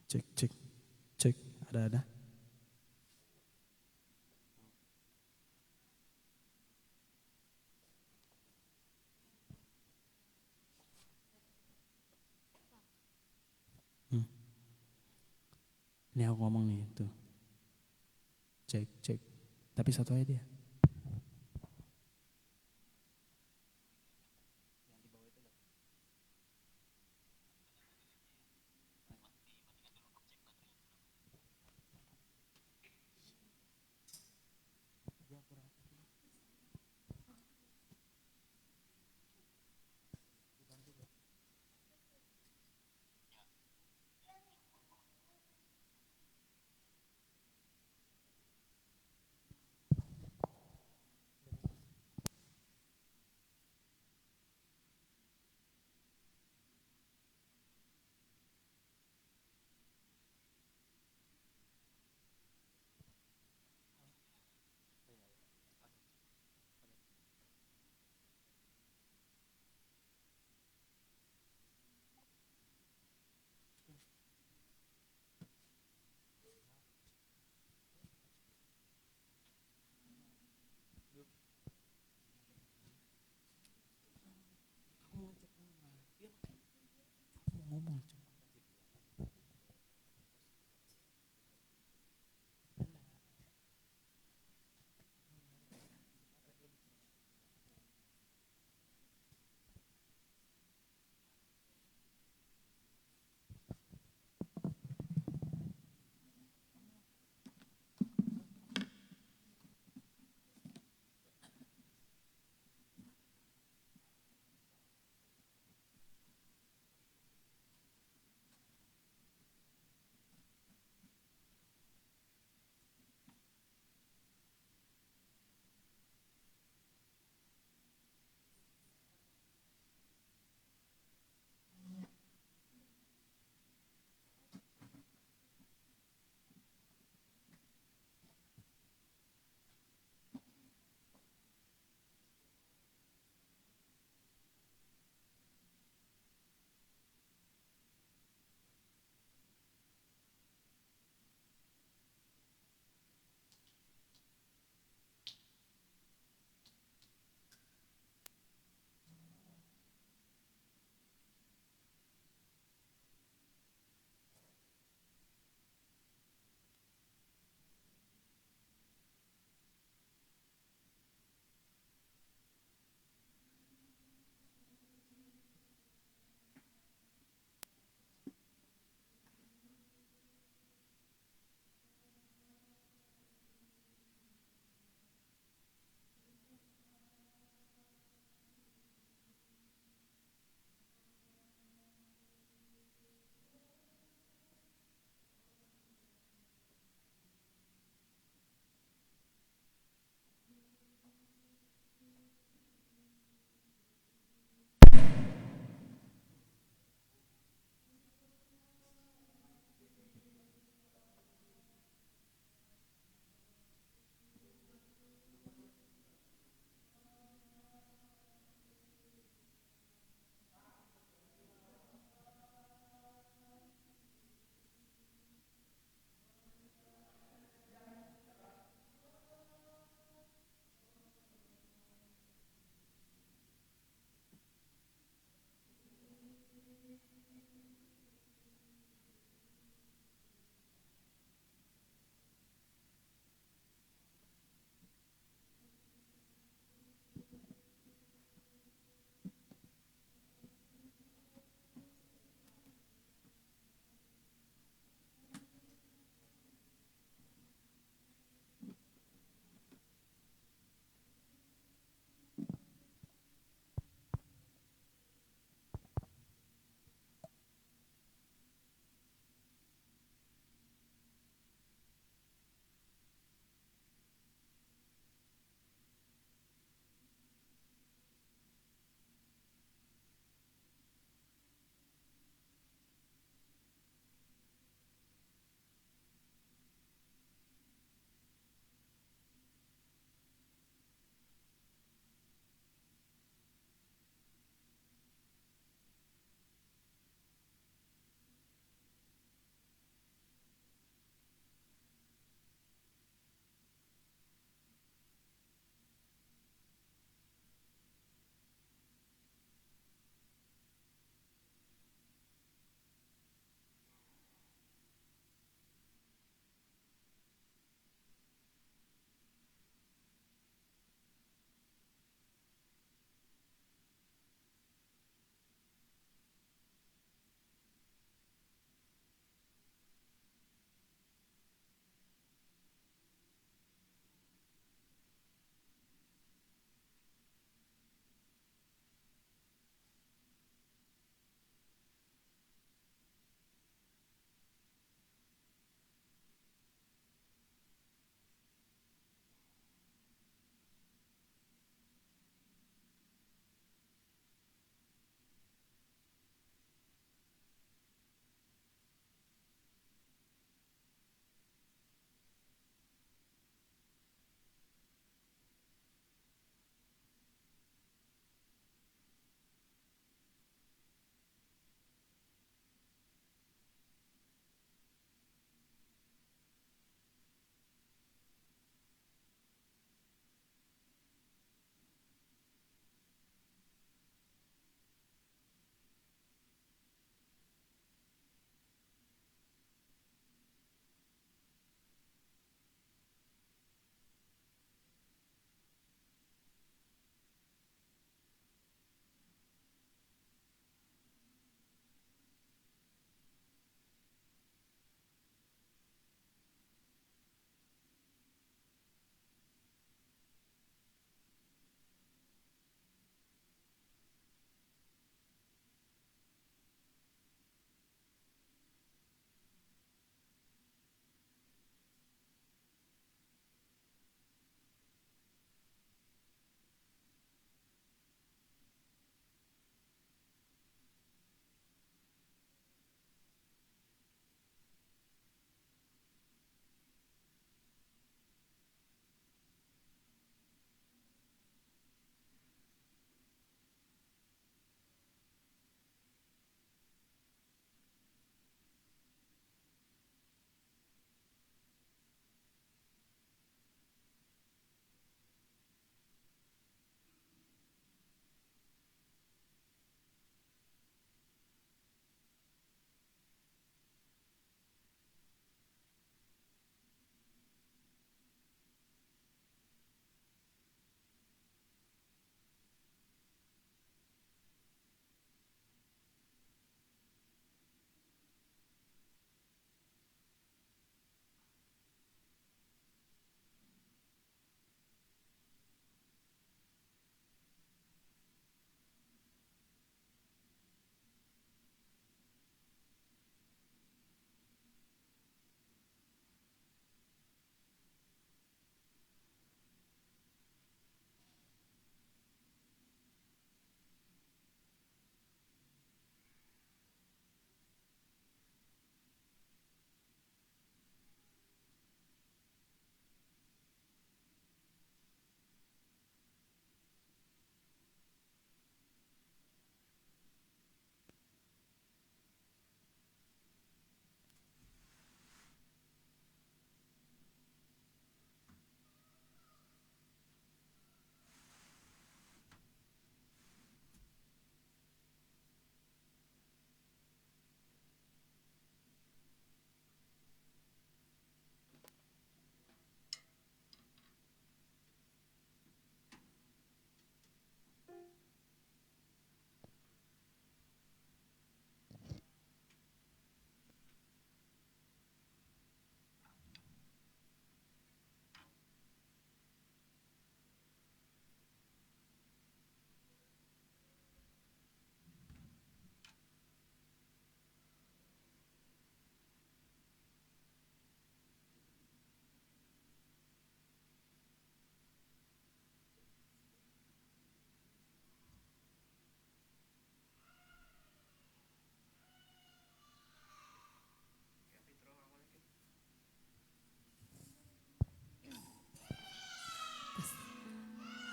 Cek, cek, cek. Ada. Ini aku ngomong nih, tuh. Cek, cek. Tapi satu aja dia.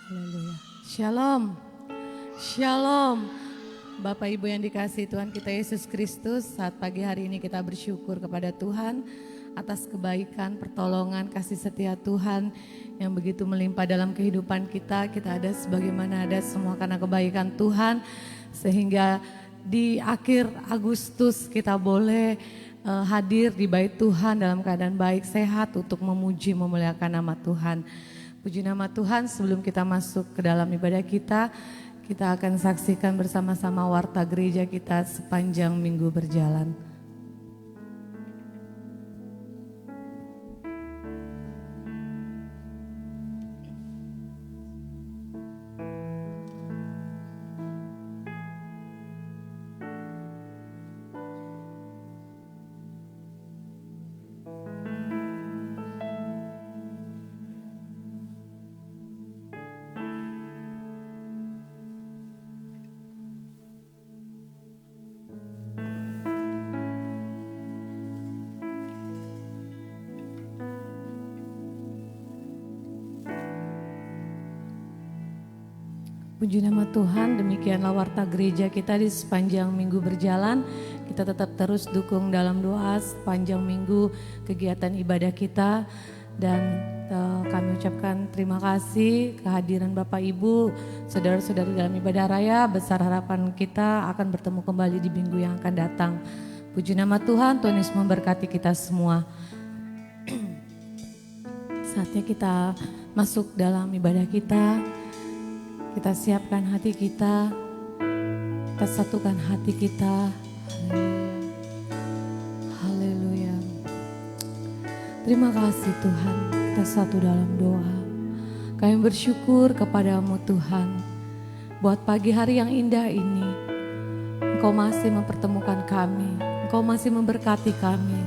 Haleluya. Shalom. Shalom. Bapak Ibu yang dikasihi Tuhan kita Yesus Kristus, saat pagi hari ini kita bersyukur kepada Tuhan atas kebaikan, pertolongan, kasih setia Tuhan yang begitu melimpah dalam kehidupan kita. Kita ada sebagaimana ada semua karena kebaikan Tuhan, sehingga di akhir Agustus kita boleh hadir di bait Tuhan dalam keadaan baik, sehat untuk memuji, memuliakan nama Tuhan. Puji nama Tuhan. Sebelum kita masuk ke dalam ibadah kita akan saksikan bersama-sama warta gereja kita sepanjang minggu berjalan. Puji nama Tuhan, demikianlah warta gereja kita di sepanjang minggu berjalan. Kita tetap terus dukung dalam doa sepanjang minggu kegiatan ibadah kita. Dan kami ucapkan terima kasih kehadiran Bapak Ibu, saudara-saudari dalam ibadah raya. Besar harapan kita akan bertemu kembali di minggu yang akan datang. Puji nama Tuhan, Tuhan Yesus memberkati kita semua. Saatnya kita masuk dalam ibadah kita. Kita siapkan hati kita satukan hati kita. Haleluya. Terima kasih Tuhan, kita satu dalam doa. Kami bersyukur kepadamu Tuhan, buat pagi hari yang indah ini. Engkau masih mempertemukan kami, Engkau masih memberkati kami.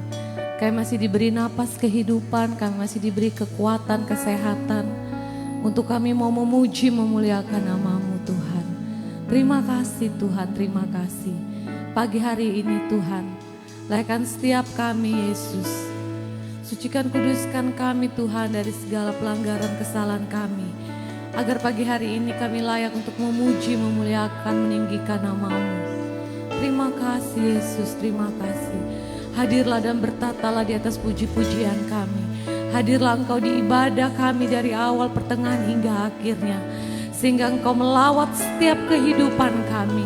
Kami masih diberi napas kehidupan, kami masih diberi kekuatan, kesehatan. Untuk kami mau memuji, memuliakan nama-Mu Tuhan. Terima kasih Tuhan, terima kasih. Pagi hari ini Tuhan, layakkan setiap kami Yesus. Sucikan, kuduskan kami Tuhan dari segala pelanggaran kesalahan kami. Agar pagi hari ini kami layak untuk memuji, memuliakan, meninggikan nama-Mu. Terima kasih Yesus, terima kasih. Hadirlah dan bertatalah di atas puji-pujian kami. Hadirlah Engkau di ibadah kami dari awal, pertengahan hingga akhirnya. Sehingga Engkau melawat setiap kehidupan kami.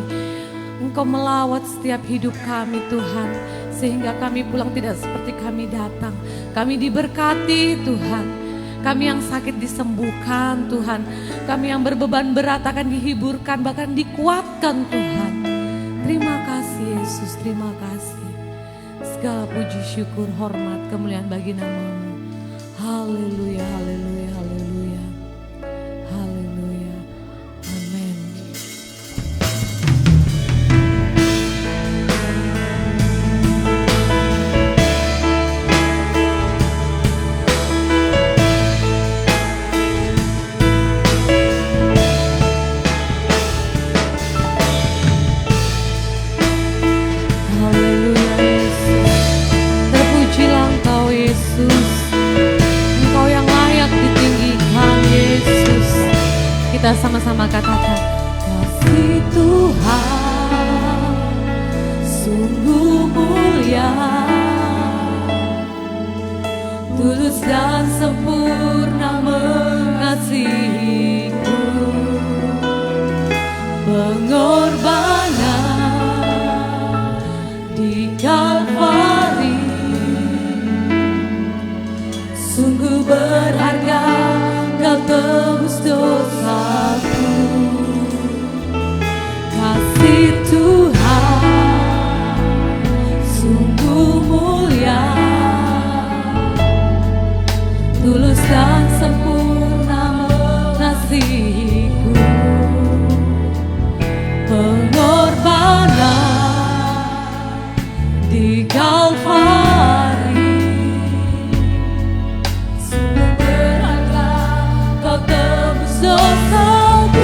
Engkau melawat setiap hidup kami Tuhan. Sehingga kami pulang tidak seperti kami datang. Kami diberkati Tuhan. Kami yang sakit disembuhkan Tuhan. Kami yang berbeban berat akan dihiburkan, bahkan dikuatkan Tuhan. Terima kasih Yesus, terima kasih. Segala puji, syukur, hormat, kemuliaan bagi nama-Mu. Haleluya, haleluya, haleluya, haleluya, amin. Haleluya Yesus, terpujilah Engkau Yesus. Kita sama-sama katakan, kasih Tuhan sungguh mulia, tulus dan sempurna mengasihiku. Pengorbanan di Kalvari sungguh berharga, Kau tebus dosaku. Kasih Tuhan sungguh mulia, tulus dan sempurna mengasihiku. Pengorbanan di Kalvari sungguh berharga, Kau tebus dosaku.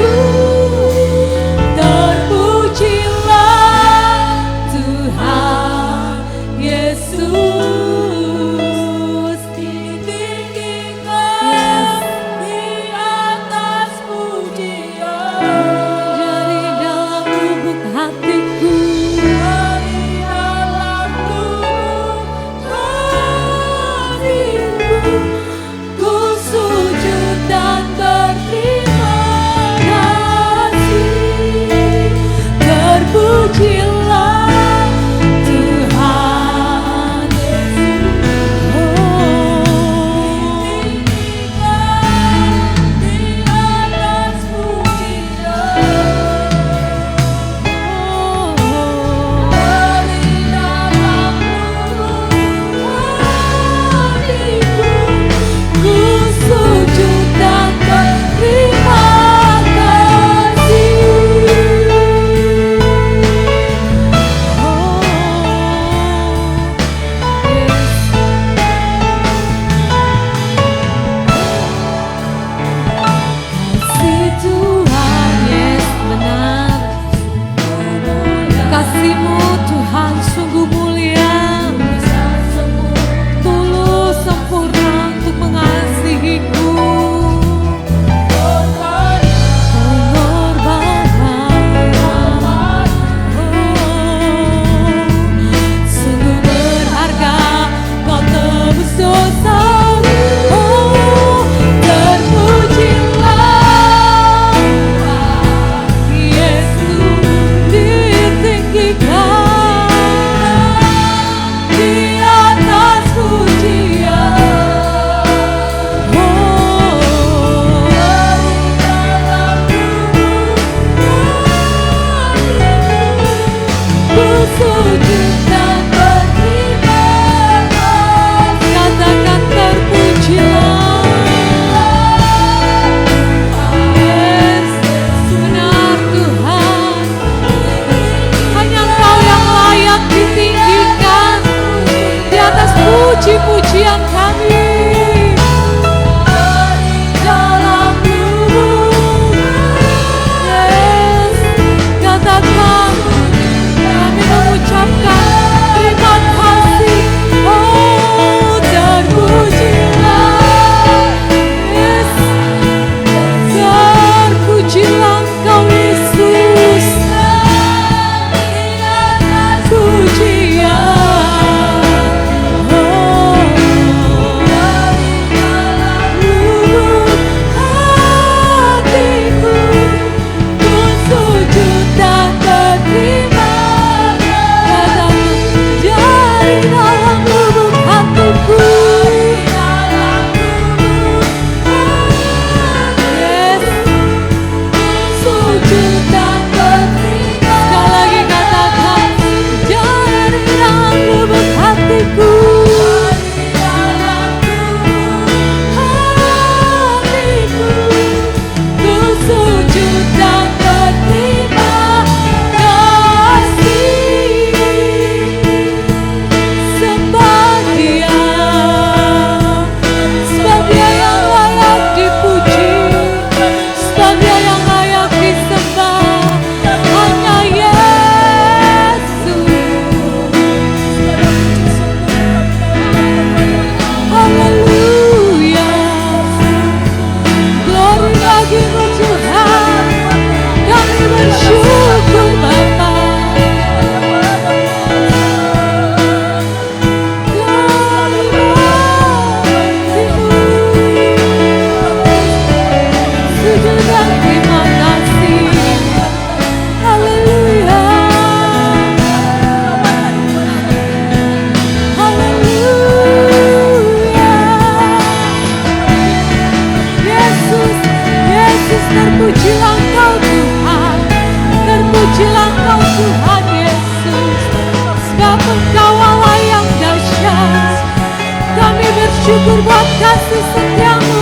bersyukur buat kasih setiamu.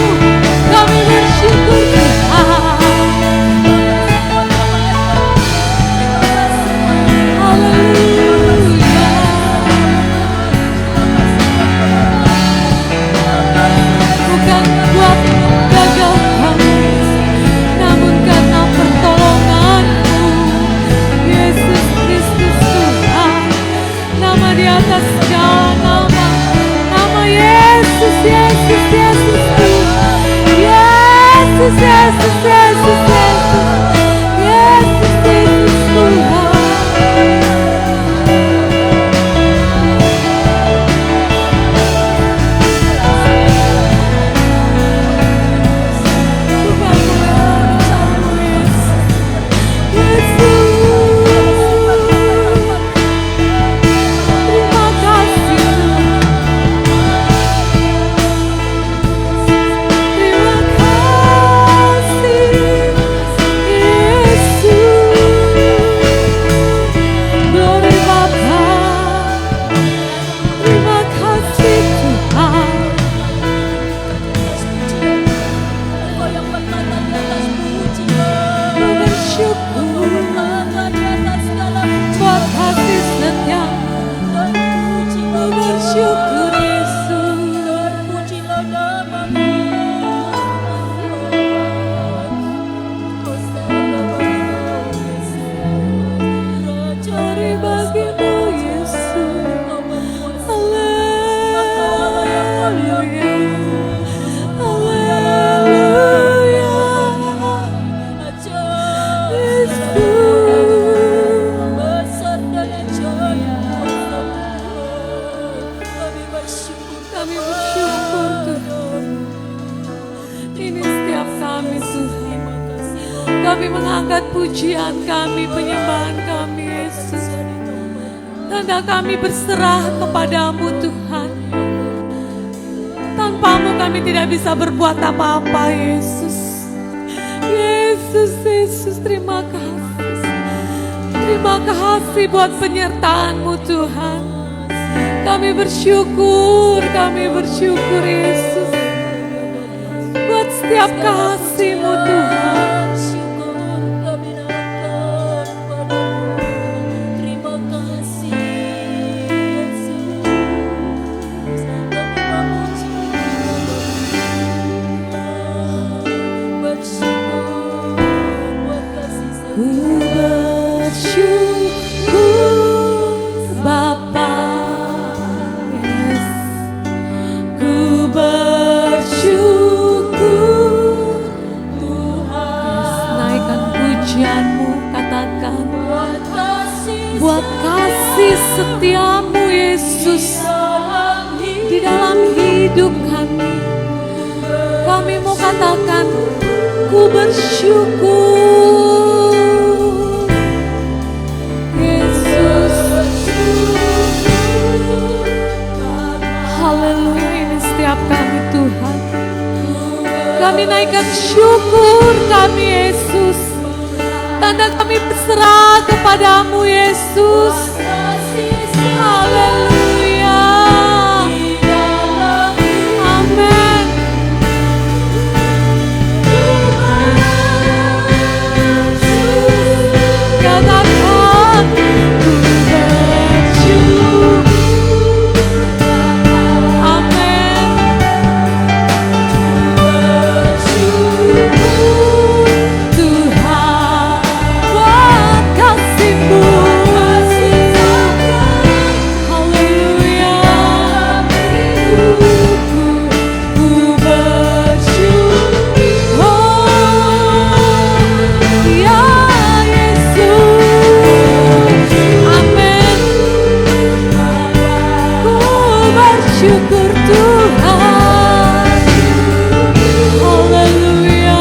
Kami bersyukur Tuhan. Bukan buat gagal kami, namun karena pertolongan-Mu, Yesus Kristus Tuhan. Nama di atas segala nama, nama Yesus, Yesus, Yesus Tuhan. Yesus, Yesus, Yesus, Yesus, Yesus, Yesus Tuhan. Kami mengangkat pujian kami, penyembahan kami, Yesus. Tanda kami berserah kepadamu, Tuhan. Tanpamu kami tidak bisa berbuat apa-apa, Yesus. Yesus, Yesus, terima kasih. Terima kasih buat penyertaan-Mu, Tuhan. Kami bersyukur, Yesus. Buat setiap kasih-Mu, Tuhan. Setiamu Yesus di dalam hidup kami. Kami mau katakan ku bersyukur Yesus. Haleluya, ini setiap kami Tuhan. Kami naikkan syukur kami Yesus. Tanda kami berserah kepadamu Yesus. Haleluya. Amin. Katakan ku bersyukur. Amin. Bersyukur Tuhan buat kasih-Mu. Syukur Tuhan, haleluya,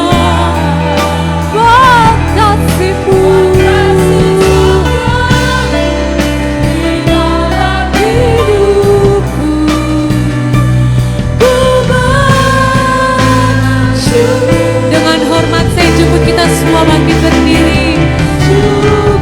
buat kasih-Mu dalam hidupku. Ku bersyukur. Dengan hormat saya jemput kita semua bangkit berdiri. Syukur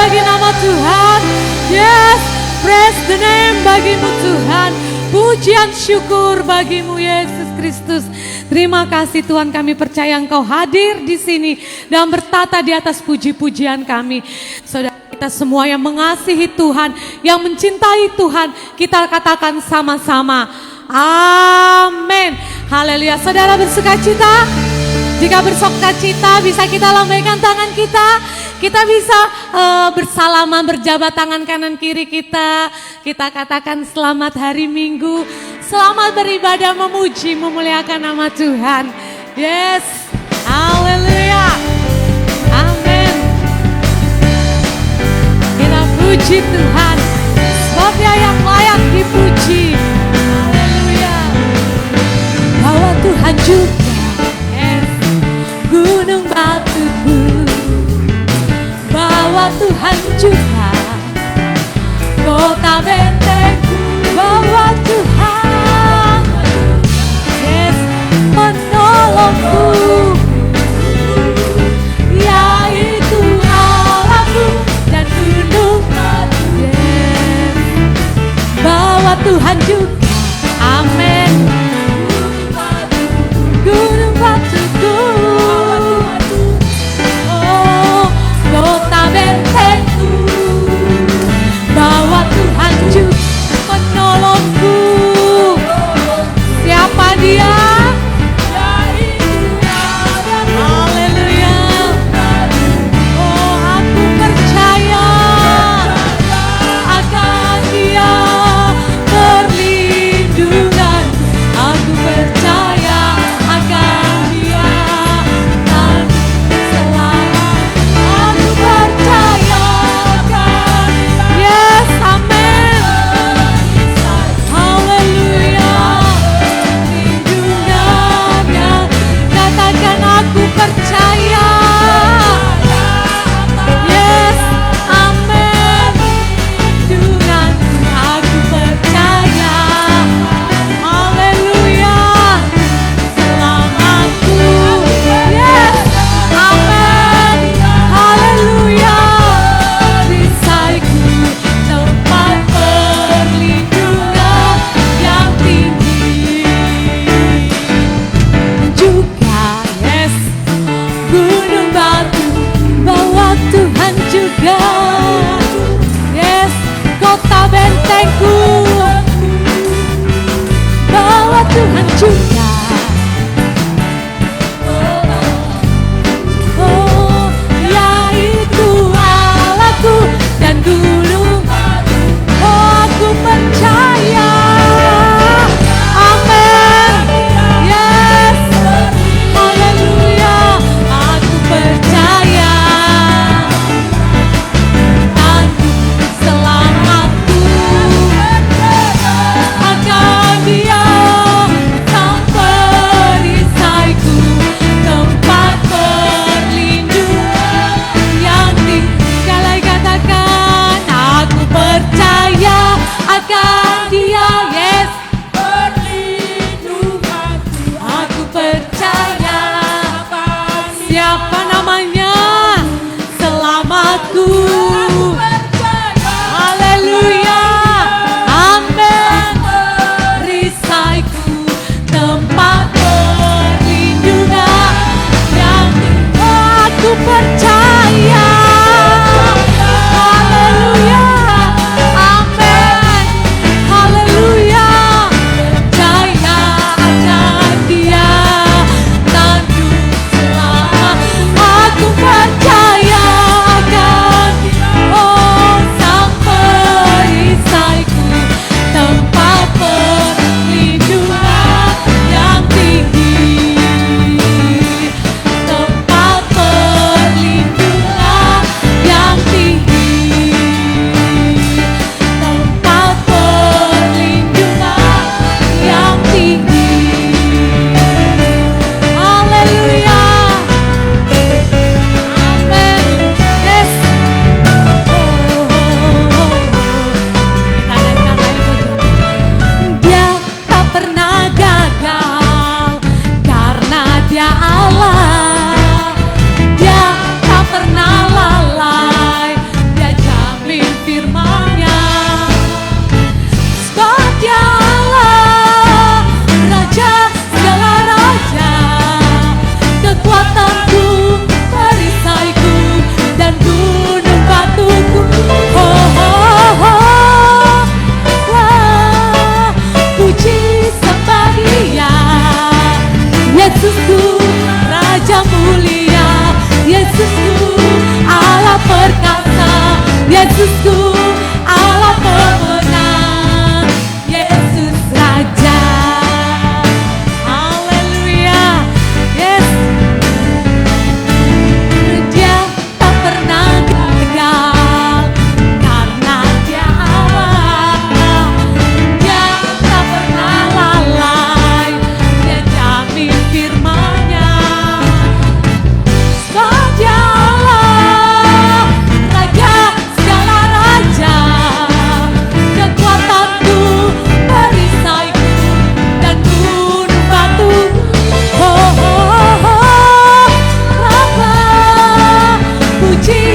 bagi nama Tuhan. Yes, praise the name bagimu Tuhan. Pujian syukur bagimu Yesus Kristus. Terima kasih Tuhan, kami percaya Engkau hadir di sini dan bertata di atas puji-pujian kami. Saudara kita semua yang mengasihi Tuhan, yang mencintai Tuhan, kita katakan sama-sama. Amin. Haleluya. Saudara bersukacita? Jika bersukacita bisa kita lambaikan tangan kita. Kita bisa bersalaman, berjabat tangan kanan kiri kita. Kita katakan selamat hari Minggu. Selamat beribadah, memuji, memuliakan nama Tuhan. Yes. Haleluya. Amin. Kita puji Tuhan. Sebab Dia yang layak dipuji. Haleluya. Bahwa Tuhan juga gunung batuku, bahwa Tuhan juga kota bentengku, bahwa Tuhan yes, menolongku, yaitu Allahku dan gunung batu, yes, bahwa Tuhan juga, amin, gunung batuku, kota bentengku, bahwa Tuhan juga menolongku. Siapa Dia? Haleluya. Oh, aku percaya akan Dia perlindungan. Aku percaya akan Dia dan selamat. Aku percaya akan yes, amin. Haleluya. Lindungannya, katakan aku percaya. Yes, amin. Lindungan, aku percaya. Haleluya. Selamatku. Yes, amin. Haleluya. Perisaiku, tempat perlindungan yang tinggi. Juga yes, gunung batu, bahwa Tuhan juga yes, kota bentengku, bahwa Tuhan juga oh, yaitu Allahku dan gunung batu. Oh, aku percaya. Amin. Yes. Haleluya. Aku percaya. Dan selamatku.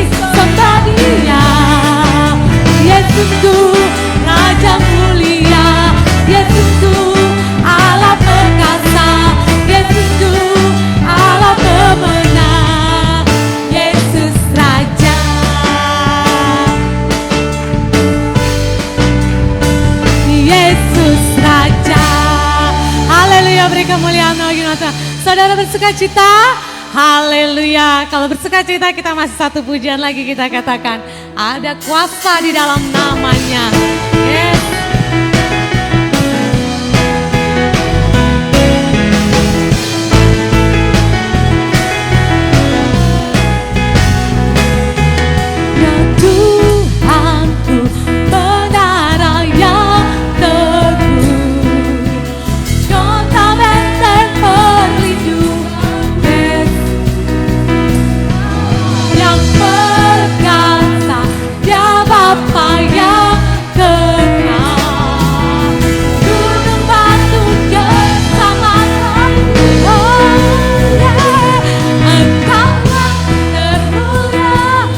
sembah Dia. Yesusku Raja mulia, Yesusku Allah perkasa, Yesusku Allah pemenang, Yesus Raja. Yesus Raja. Haleluya, beri kemuliaan bagi nama Tuhan. Saudara bersuka cita? Haleluya. Kalau bersuka cita kita masih satu pujian lagi kita katakan. Ada kuasa di dalam namanya. Yes. Ya Tuhanku, menara yang teguh, kota benteng perlindungan, yang perkasa, Dia Bapa yang kekal, gunung batu keselamatan. Engkau yang termulia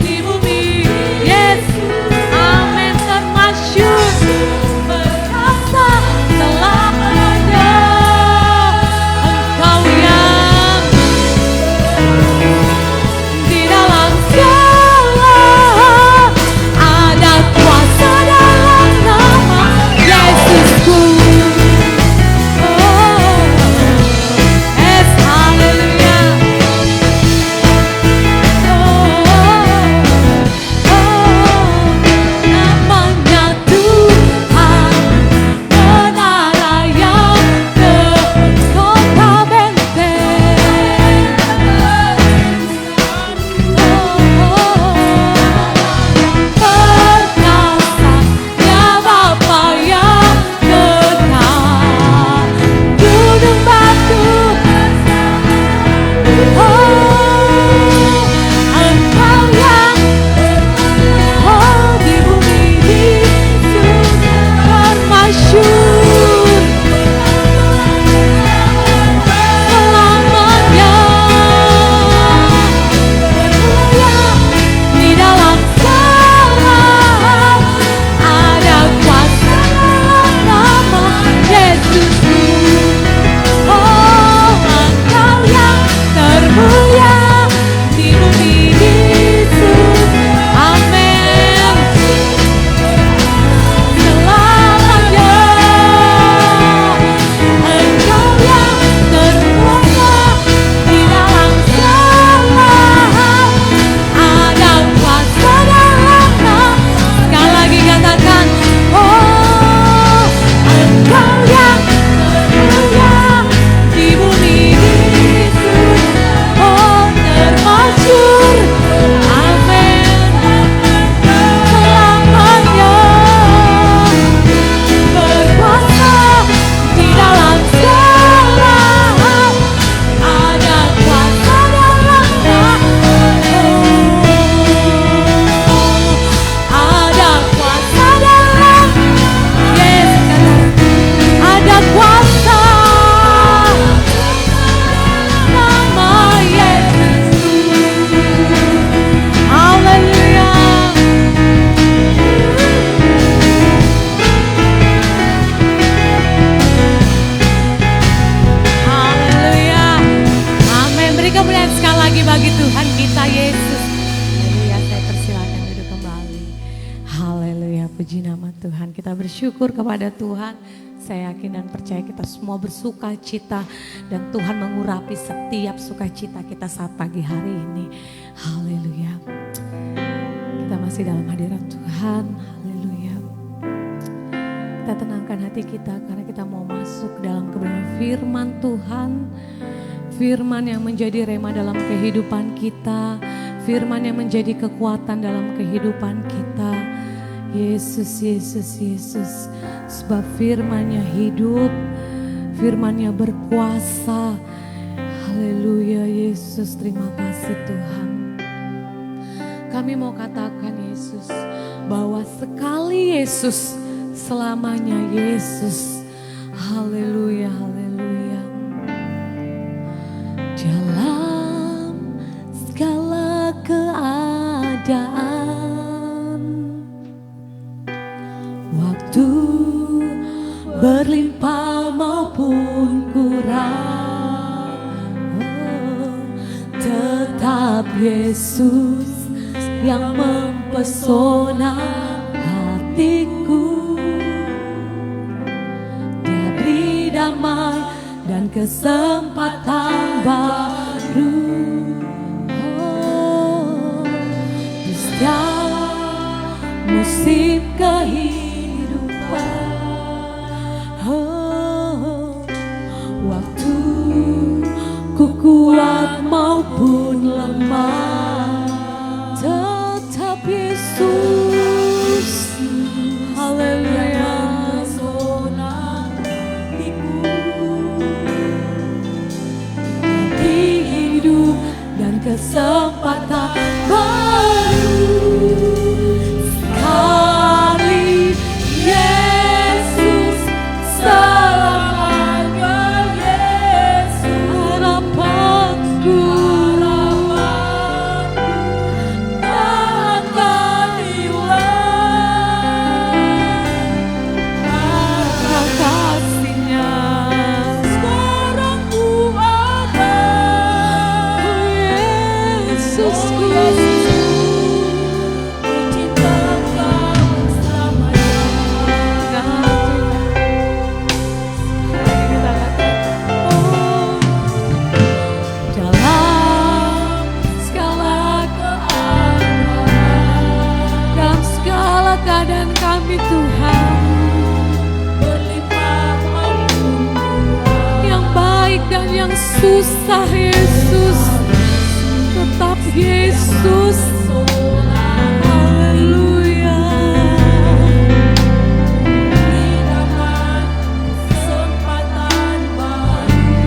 di bumi, Yesus, amin, termasyhur, perkasa selamanya. Engkau yang di dalam segala, ada kuasa dalam nama Yesusku. Oh, yes, haleluya. Namanya Tuhan, menara yang teguh, kota benteng. Perkasa, Dia Bapa yang kekal, gunung batu. Engkau yang di bumi di termasyhur selamanya. Di dalam segala, ada kuasa dalam nama Yesusku. Oh, Engkau yang termulia di bumi di surga. Amin. Selamanya. Engkau yang termulia di dalam segala, ada kuasa dalam nama. Sekali lagi katakan, oh, Engkau yang termulia di bumi di surga. Oh, termasyhur, amin, selamanya. Berkuasa di dalam segala, ada kuasa dalam nama. Ada kuasa dalam, yes, ada kuasa nama Yesus. Haleluya. Haleluya. Amin. Beri kemuliaan sekali lagi bagi Tuhan kita Yesus. Haleluya. Saya persilakan duduk kembali. Haleluya. Puji nama Tuhan. Kita bersyukur kepada Tuhan. Saya yakin dan percaya kita semua bersuka cita dan Tuhan mengurapi setiap sukacita kita saat pagi hari ini. Haleluya. Kita masih dalam hadirat Tuhan. Haleluya. Kita tenangkan hati kita karena kita mau masuk dalam kebenaran firman Tuhan. Firman yang menjadi rema dalam kehidupan kita. Firman yang menjadi kekuatan dalam kehidupan kita. Yesus, Yesus, Yesus. Sebab firman-Nya hidup, firman-Nya berkuasa. Haleluya, Yesus, terima kasih Tuhan. Kami mau katakan Yesus, bahwa sekali Yesus, selamanya Yesus. Haleluya, haleluya. Dalam segala keadaan keadaan, waktu berlimpah maupun kurang, tetap Yesus yang mempesona hatiku. Dia beri damai dan kesempatan baru. Di setiap musim kehidupan, waktu ku kuat maupun lemah, tetap Yesus, haleluya, pesona hidup dan kesempatan baru. Sekali Yesus, selamanya Yesus, harapanku tak akan hilang karena kasih-Nya. Sekarang ku ada, oh Yesus, ku cinta Kau selamanya. Dalam segala keadaan, dalam segala keadaan kami Tuhan, berlimpah maupun kurang, yang baik dan yang susah Yesus, tetap Yesus, haleluya. Beri damai, kesempatan baru.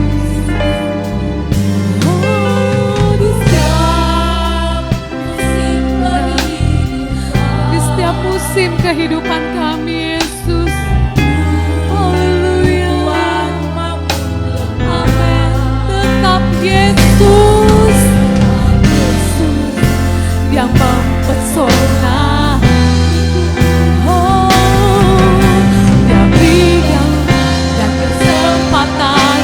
Di setiap musim kehidupan kami Yesus, haleluya, amin. Tetap Yesus, Yesus yang mempesona. Dia berikan dan kesempatan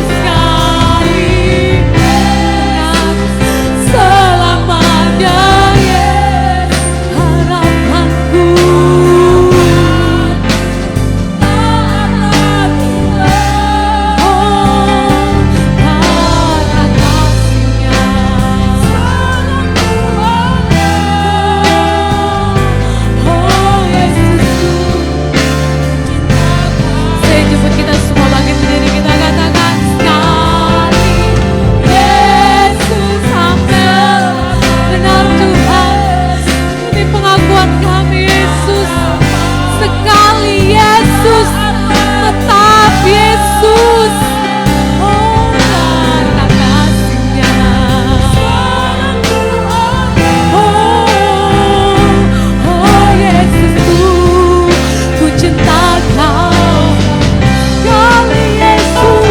sekali dan selamanya. Harapanku tak akan hilang, karena kasih-Nya. Sekarang ku ada, oh Yesus, cinta Kau. Saya jemput kita semua bangkit berdiri, kita katakan sekali Yesus, amin. Benar Tuhan, ini pengakuan kami Yesus. Sekali Yesus, tetap Yesus, oh karena kasih-Nya. Oh Yesusku, ku cinta Kau. Sekali Yesus,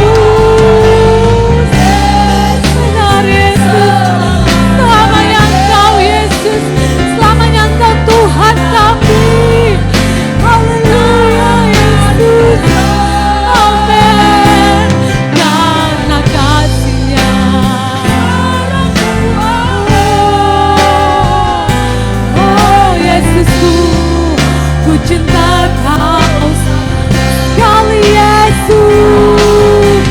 benar Yesus, selamanya Engkau Yesus, selamanya Engkau Tuhan kami. Haleluya Yesus, amin. Karena kasih-Nya. Oh Yesusku, ku cinta Kau. Sekali Yesus.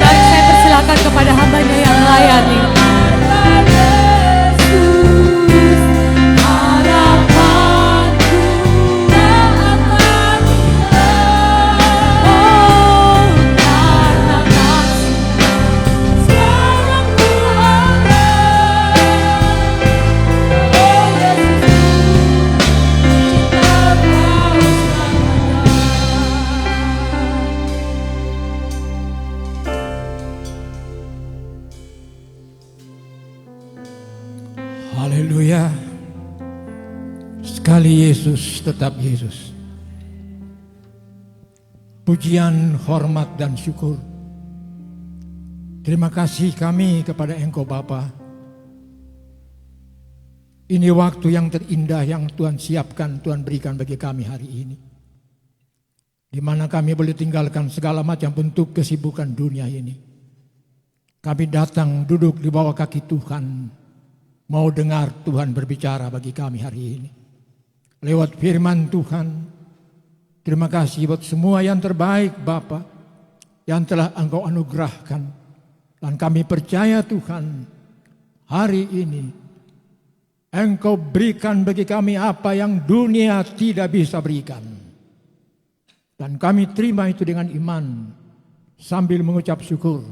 Mari saya persilakan kepada hamba-Nya yang melayani. Yesus, harapanku tak akan hilang, oh karena kasih-Nya. Sekarang ku ada, oh Yesusku, cinta Kau selamanya. Haleluya. Sekali Yesus, tetap Yesus. Pujian, hormat, dan syukur. Terima kasih kami kepada Engkau Bapa Ini waktu yang terindah yang Tuhan siapkan, Tuhan berikan bagi kami hari ini. Di mana kami boleh tinggalkan segala macam bentuk kesibukan dunia ini. Kami datang duduk di bawah kaki Tuhan, mau dengar Tuhan berbicara bagi kami hari ini. Lewat firman Tuhan, terima kasih buat semua yang terbaik Bapa, yang telah Engkau anugerahkan. Dan kami percaya Tuhan, hari ini Engkau berikan bagi kami apa yang dunia tidak bisa berikan. Dan kami terima itu dengan iman, sambil mengucap syukur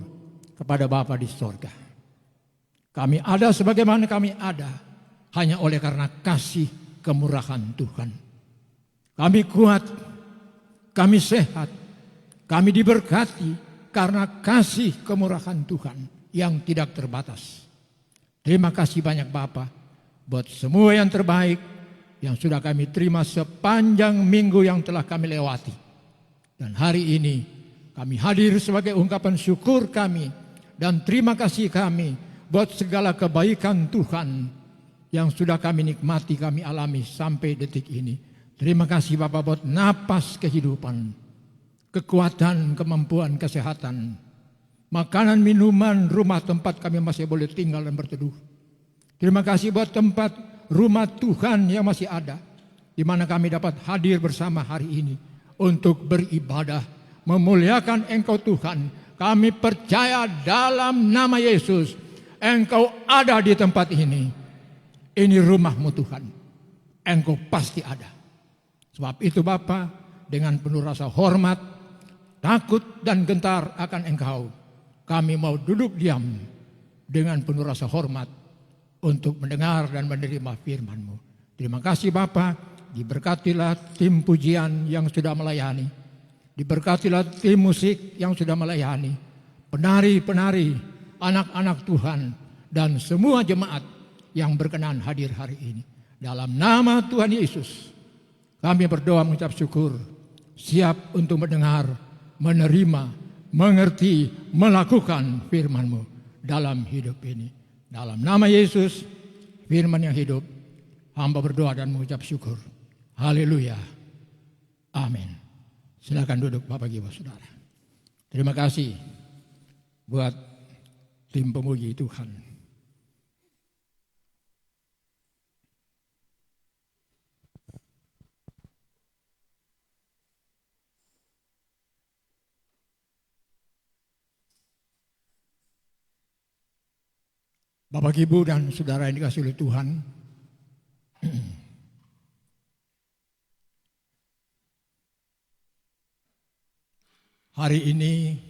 kepada Bapa di sorga. Kami ada sebagaimana kami ada, hanya oleh karena kasih kemurahan Tuhan. Kami kuat, kami sehat, kami diberkati karena kasih kemurahan Tuhan yang tidak terbatas. Terima kasih banyak Bapa buat semua yang terbaik yang sudah kami terima sepanjang minggu yang telah kami lewati. Dan hari ini kami hadir sebagai ungkapan syukur kami dan terima kasih kami buat segala kebaikan Tuhan yang sudah kami nikmati, kami alami sampai detik ini. Terima kasih Bapak buat napas kehidupan, kekuatan, kemampuan, kesehatan, makanan, minuman, rumah tempat kami masih boleh tinggal dan berteduh. Terima kasih buat tempat rumah Tuhan yang masih ada, di mana kami dapat hadir bersama hari ini untuk beribadah, memuliakan Engkau Tuhan. Kami percaya dalam nama Yesus, Engkau ada di tempat ini. Ini rumahmu Tuhan, Engkau pasti ada. Sebab itu Bapa, dengan penuh rasa hormat, takut dan gentar akan Engkau, kami mau duduk diam dengan penuh rasa hormat untuk mendengar dan menerima firman-Mu. Terima kasih Bapa, diberkatilah tim pujian yang sudah melayani, diberkatilah tim musik yang sudah melayani, penari-penari, anak-anak Tuhan, dan semua jemaat yang berkenan hadir hari ini. Dalam nama Tuhan Yesus, kami berdoa mengucap syukur, siap untuk mendengar, menerima, mengerti, melakukan firman-Mu dalam hidup ini. Dalam nama Yesus, firman yang hidup, hamba berdoa dan mengucap syukur. Haleluya. Amin. Silakan duduk Bapak Ibu Saudara. Terima kasih buat tim pemuji Tuhan. Bapak Ibu dan Saudara yang dikasihi oleh Tuhan, hari ini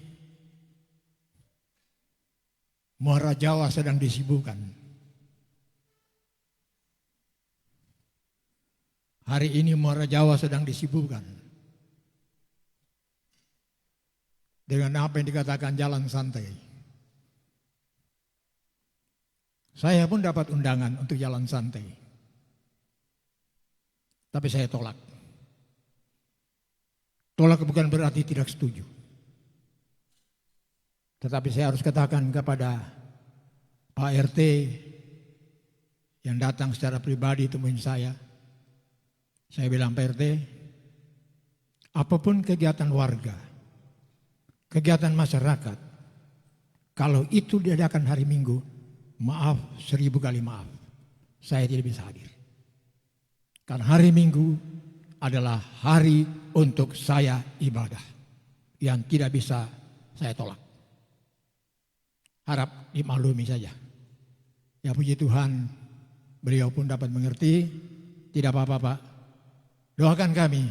Muara Jawa sedang disibukkan. Hari ini Muara Jawa sedang disibukkan dengan apa yang dikatakan jalan santai. Saya pun dapat undangan untuk jalan santai, tapi saya tolak. Tolak bukan berarti tidak setuju, tetapi saya harus katakan kepada Pak RT yang datang secara pribadi temuin saya bilang, Pak RT, apapun kegiatan warga, kegiatan masyarakat, kalau itu diadakan hari Minggu, maaf 1000 kali maaf, saya tidak bisa hadir. Karena hari Minggu adalah hari untuk saya ibadah yang tidak bisa saya tolak. Harap dimaklumi saja. Ya puji Tuhan, beliau pun dapat mengerti. Tidak apa-apa Pak, doakan kami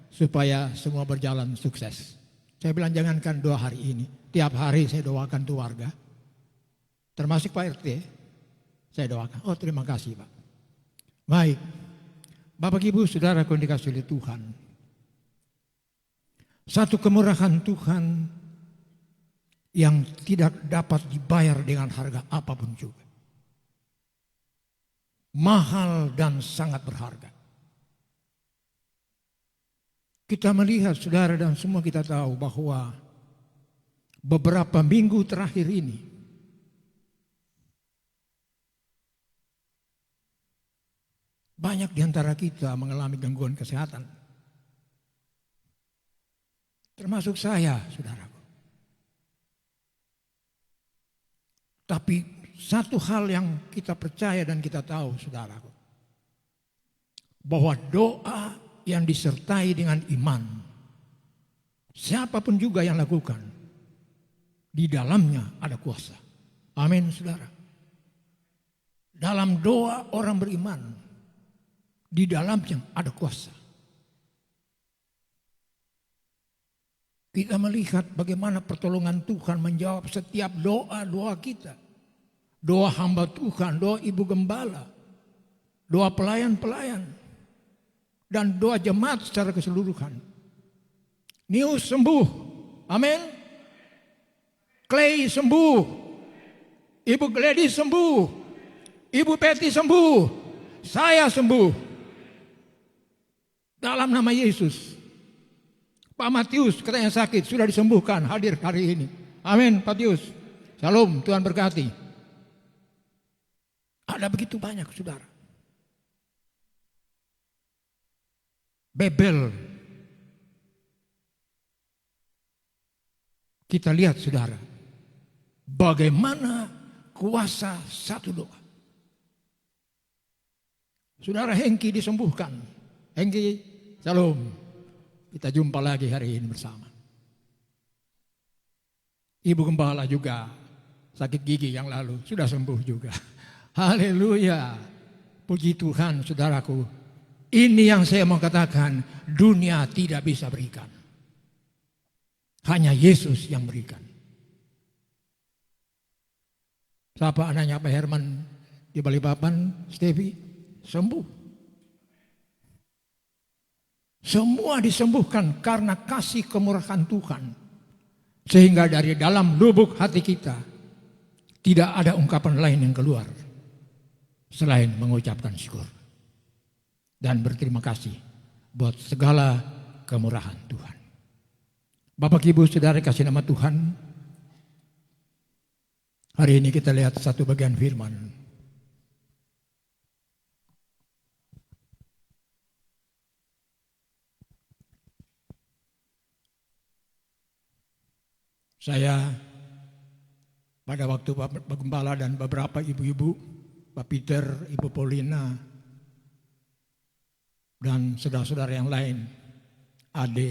supaya semua berjalan sukses. Saya bilang jangankan 2 hari ini, tiap hari saya doakan tuh warga. Termasuk Pak RT, saya doakan. Oh terima kasih Pak. Baik, Bapak Ibu Saudara yang dikasihi oleh Tuhan. Satu kemurahan Tuhan yang tidak dapat dibayar dengan harga apapun juga. Mahal dan sangat berharga. Kita melihat saudara dan semua kita tahu bahwa beberapa minggu terakhir ini, Banyak di antara kita mengalami gangguan kesehatan. Termasuk saya, saudaraku. Tapi satu hal yang kita percaya dan kita tahu, saudaraku. Bahwa doa yang disertai dengan iman, siapapun juga yang lakukan, di dalamnya ada kuasa. Amin, saudara. Dalam doa orang beriman, di dalamnya ada kuasa. Kita melihat bagaimana pertolongan Tuhan menjawab setiap doa-doa kita. Doa hamba Tuhan, doa ibu gembala, doa pelayan-pelayan, dan doa jemaat secara keseluruhan. Nius sembuh, amin. Clay sembuh, Ibu Gladys sembuh, Ibu Betty sembuh, saya sembuh. Dalam nama Yesus. Pak Matius katanya sakit, sudah disembuhkan, hadir hari ini. Amin, Pak Matius. Shalom, Tuhan berkati. Ada begitu banyak, saudara. Bebel. Kita lihat, saudara, bagaimana kuasa satu doa. Saudara Hengki disembuhkan. Hengki, shalom. Kita jumpa lagi hari ini bersama. Ibu Gembala juga sakit gigi yang lalu sudah sembuh juga. Haleluya. Puji Tuhan, saudaraku. Ini yang saya mau katakan, dunia tidak bisa berikan. Hanya Yesus yang berikan. Siapa anaknya Pak Herman di Balikpapan, Stevi, sembuh. Semua disembuhkan karena kasih kemurahan Tuhan. Sehingga dari dalam lubuk hati kita tidak ada ungkapan lain yang keluar selain mengucapkan syukur dan berterima kasih buat segala kemurahan Tuhan. Bapak Ibu Saudara kasih nama Tuhan. Hari ini kita lihat satu bagian firman. Saya pada waktu Pak Gembala dan beberapa ibu-ibu, Pak Peter, Ibu Paulina, dan saudara-saudara yang lain, Ade,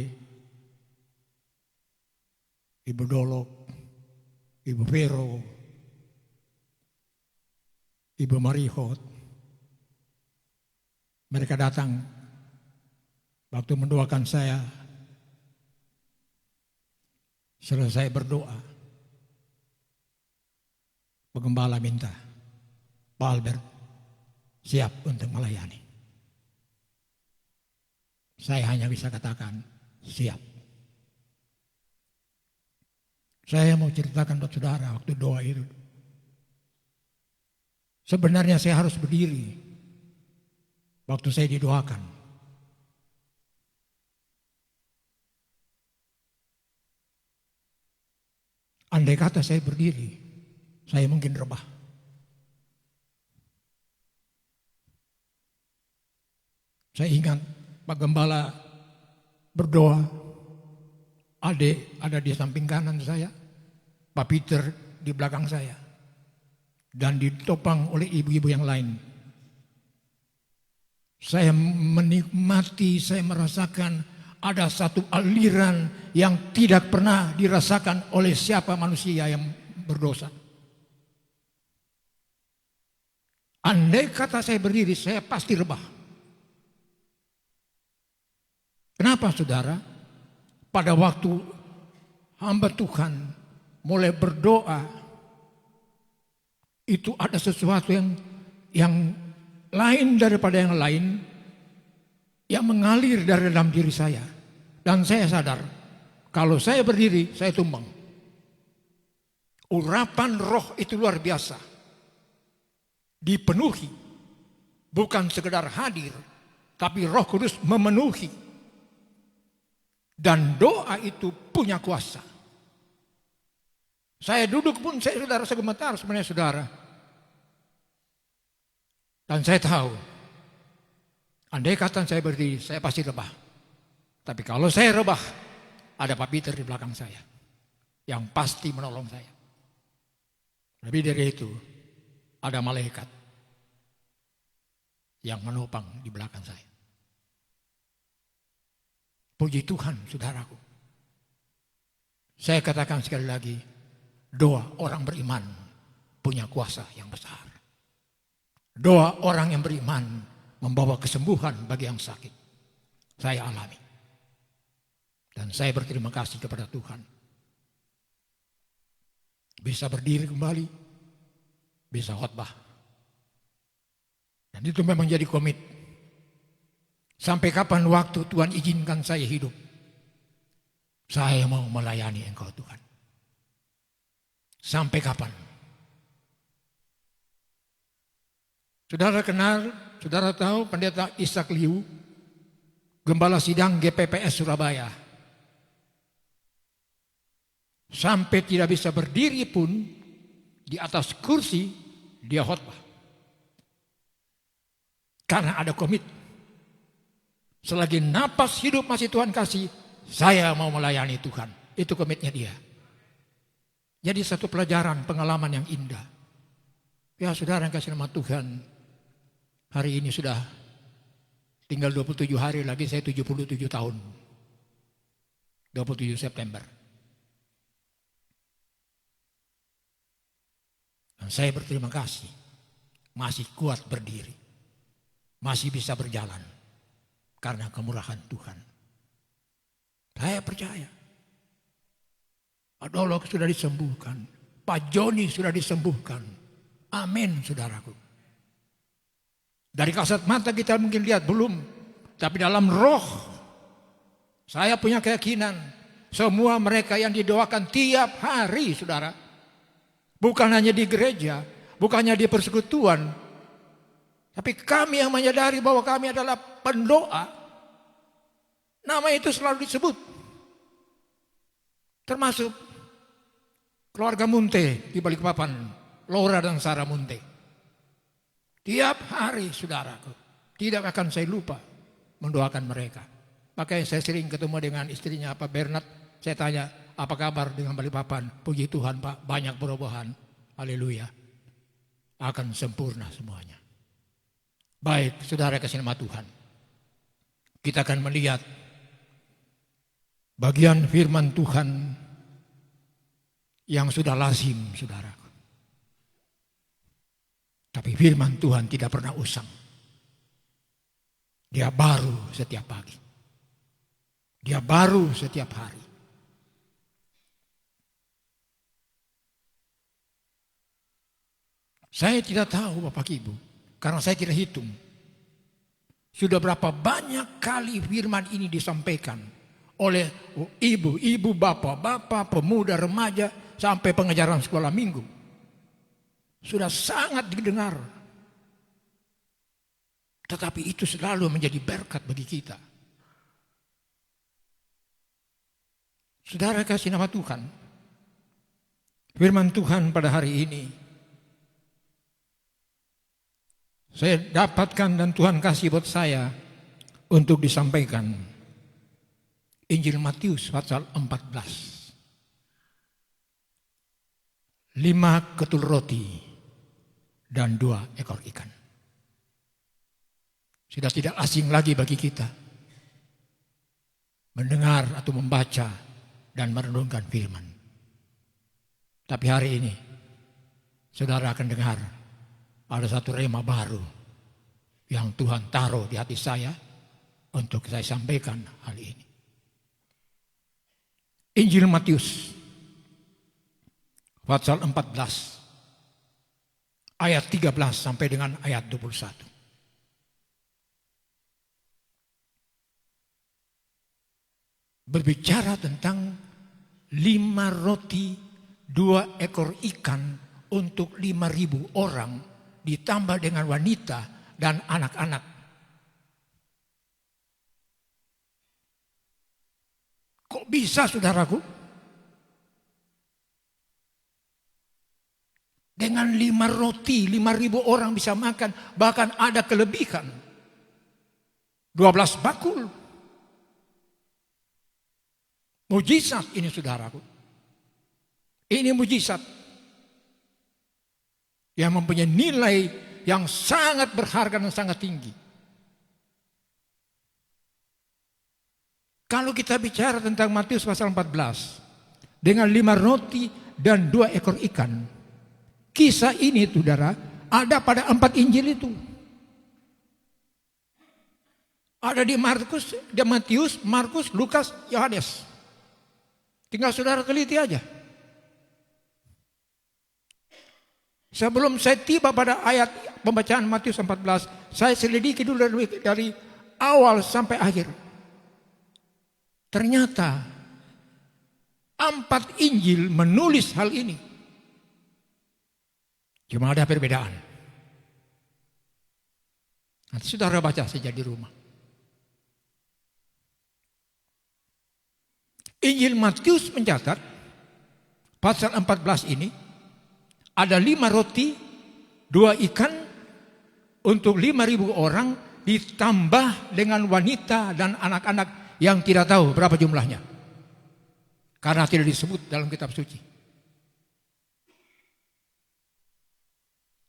Ibu Dolok, Ibu Vero, Ibu Marihot, mereka datang waktu mendoakan saya. Selesai berdoa, Pak Gembala minta, Pak Albert siap untuk melayani. Saya hanya bisa katakan siap. Saya mau ceritakan buat saudara waktu doa itu. Sebenarnya saya harus berdiri waktu saya didoakan. Andai kata saya berdiri, saya mungkin rebah. Saya ingat Pak Gembala berdoa, Ade ada di samping kanan saya, Pak Peter di belakang saya, dan ditopang oleh ibu-ibu yang lain. Saya menikmati, saya merasakan ada satu aliran yang tidak pernah dirasakan oleh siapa manusia yang berdosa. Andai kata saya berdiri, saya pasti rebah. Kenapa saudara? Pada waktu hamba Tuhan mulai berdoa, itu ada sesuatu yang lain daripada yang lain, yang mengalir dari dalam diri saya. Dan saya sadar, kalau saya berdiri, saya tumbang. Urapan roh itu luar biasa. Dipenuhi. Bukan sekedar hadir, tapi Roh Kudus memenuhi. Dan doa itu punya kuasa. Saya duduk pun, saya sudah rasa gemetar sebenarnya saudara. Dan saya tahu, Andai kata saya berdiri, saya pasti rebah. Tapi kalau saya rebah, ada Pak Peter di belakang saya yang pasti menolong saya. Lebih dari itu, ada malaikat yang menopang di belakang saya. Puji Tuhan, saudaraku. Saya katakan sekali lagi, doa orang beriman punya kuasa yang besar. Doa orang yang beriman membawa kesembuhan bagi yang sakit. Saya alami. Dan saya berterima kasih kepada Tuhan. Bisa berdiri kembali, bisa khotbah. Dan itu memang jadi komit. Sampai kapan waktu Tuhan izinkan saya hidup, saya mau melayani Engkau Tuhan. Sampai kapan? Saudara kenal, saudara tahu Pendeta Ishak Liu, Gembala Sidang GPPS Surabaya. Sampai tidak bisa berdiri pun, di atas kursi dia khotbah. Karena ada komit. Selagi napas hidup masih Tuhan kasih, saya mau melayani Tuhan. Itu komitnya dia. Jadi satu pelajaran, pengalaman yang indah. Ya saudara yang kasih nama Tuhan, hari ini sudah tinggal 27 hari lagi saya 77 tahun. 27 September. Dan saya berterima kasih, masih kuat berdiri, masih bisa berjalan, karena kemurahan Tuhan. Saya percaya, Pak Dolok sudah disembuhkan, Pak Joni sudah disembuhkan. Amin, saudaraku. Dari kasat mata kita mungkin lihat belum, tapi dalam roh, saya punya keyakinan, semua mereka yang didoakan tiap hari, saudara. Bukan hanya di gereja, bukan hanya di persekutuan, tapi kami yang menyadari bahwa kami adalah pendoa, nama itu selalu disebut. Termasuk keluarga Munte di Balikpapan, Laura dan Sarah Munte. Tiap hari saudaraku, tidak akan saya lupa mendoakan mereka. Makanya saya sering ketemu dengan istrinya Pak Bernard, saya tanya, apa kabar dengan Balikpapan? Puji Tuhan Pak, banyak perubahan. Haleluya. Akan sempurna semuanya. Baik, saudara kasih nama Tuhan. Kita akan melihat bagian firman Tuhan yang sudah lazim, saudara. Tapi firman Tuhan tidak pernah usang. Dia baru setiap pagi. Dia baru setiap hari. Saya tidak tahu Bapak Ibu, karena saya tidak hitung. Sudah berapa banyak kali firman ini disampaikan oleh ibu, bapak, pemuda, remaja, sampai pengajaran sekolah minggu. Sudah sangat didengar. Tetapi itu selalu menjadi berkat bagi kita. Saudara kasih nama Tuhan. Firman Tuhan pada hari ini saya dapatkan dan Tuhan kasih buat saya untuk disampaikan. Injil Matius pasal 14. 5 ketul roti dan 2 ekor ikan. Sudah tidak asing lagi bagi kita mendengar atau membaca dan merenungkan firman. Tapi hari ini saudara akan dengar ada satu rema baru yang Tuhan taruh di hati saya untuk saya sampaikan hari ini. Injil Matius pasal 14 ayat 13 sampai dengan ayat 21. Berbicara tentang 5 roti 2 ekor ikan untuk 5.000 orang, ditambah dengan wanita dan anak-anak. Kok bisa saudaraku? Dengan 5 roti, 5.000 orang bisa makan, bahkan ada kelebihan. 12 bakul. Mujizat ini saudaraku. Ini mujizat yang mempunyai nilai yang sangat berharga dan sangat tinggi. Kalau kita bicara tentang Matius pasal 14 dengan 5 roti dan 2 ekor ikan, kisah ini saudara ada pada 4 Injil itu. Ada di Matius, Markus, Lukas, Yohanes. Tinggal saudara teliti aja. Sebelum saya tiba pada ayat pembacaan Matius 14, saya selidiki dulu dari awal sampai akhir. Ternyata 4 Injil menulis hal ini. Cuma ada perbedaan. Nanti saudara baca saja di rumah. Injil Matius mencatat pasal 14 ini ada 5 roti, 2 ikan untuk 5.000 orang ditambah dengan wanita dan anak-anak yang tidak tahu berapa jumlahnya. Karena tidak disebut dalam kitab suci.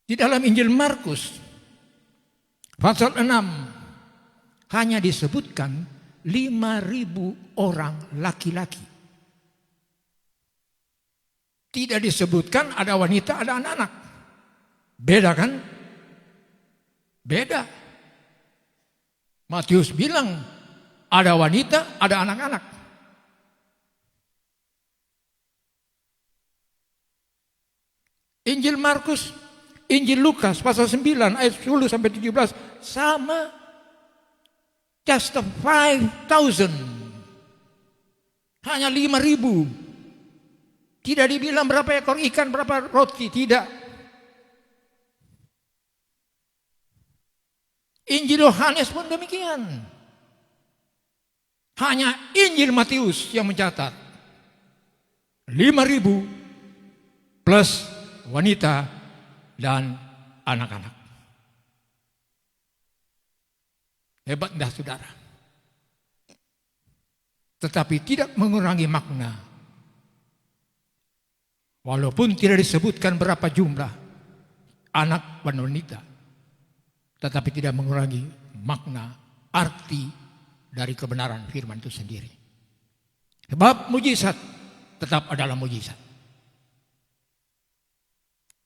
Di dalam Injil Markus pasal 6 hanya disebutkan 5.000 orang laki-laki. Tidak disebutkan ada wanita, ada anak-anak. Beda kan? Beda. Matius bilang ada wanita, ada anak-anak. Injil Markus, Injil Lukas pasal 9 ayat 10 sampai 17 sama. Just 5,000. Hanya 5.000. Tidak dibilang berapa ekor ikan, berapa roti, tidak. Injil Yohanes pun demikian. Hanya Injil Matius yang mencatat 5.000 plus wanita dan anak-anak. Hebat dah saudara. Tetapi tidak mengurangi makna. Walaupun tidak disebutkan berapa jumlah anak dan wanita, tetapi tidak mengurangi makna, arti dari kebenaran firman itu sendiri. Sebab mujizat tetap adalah mujizat.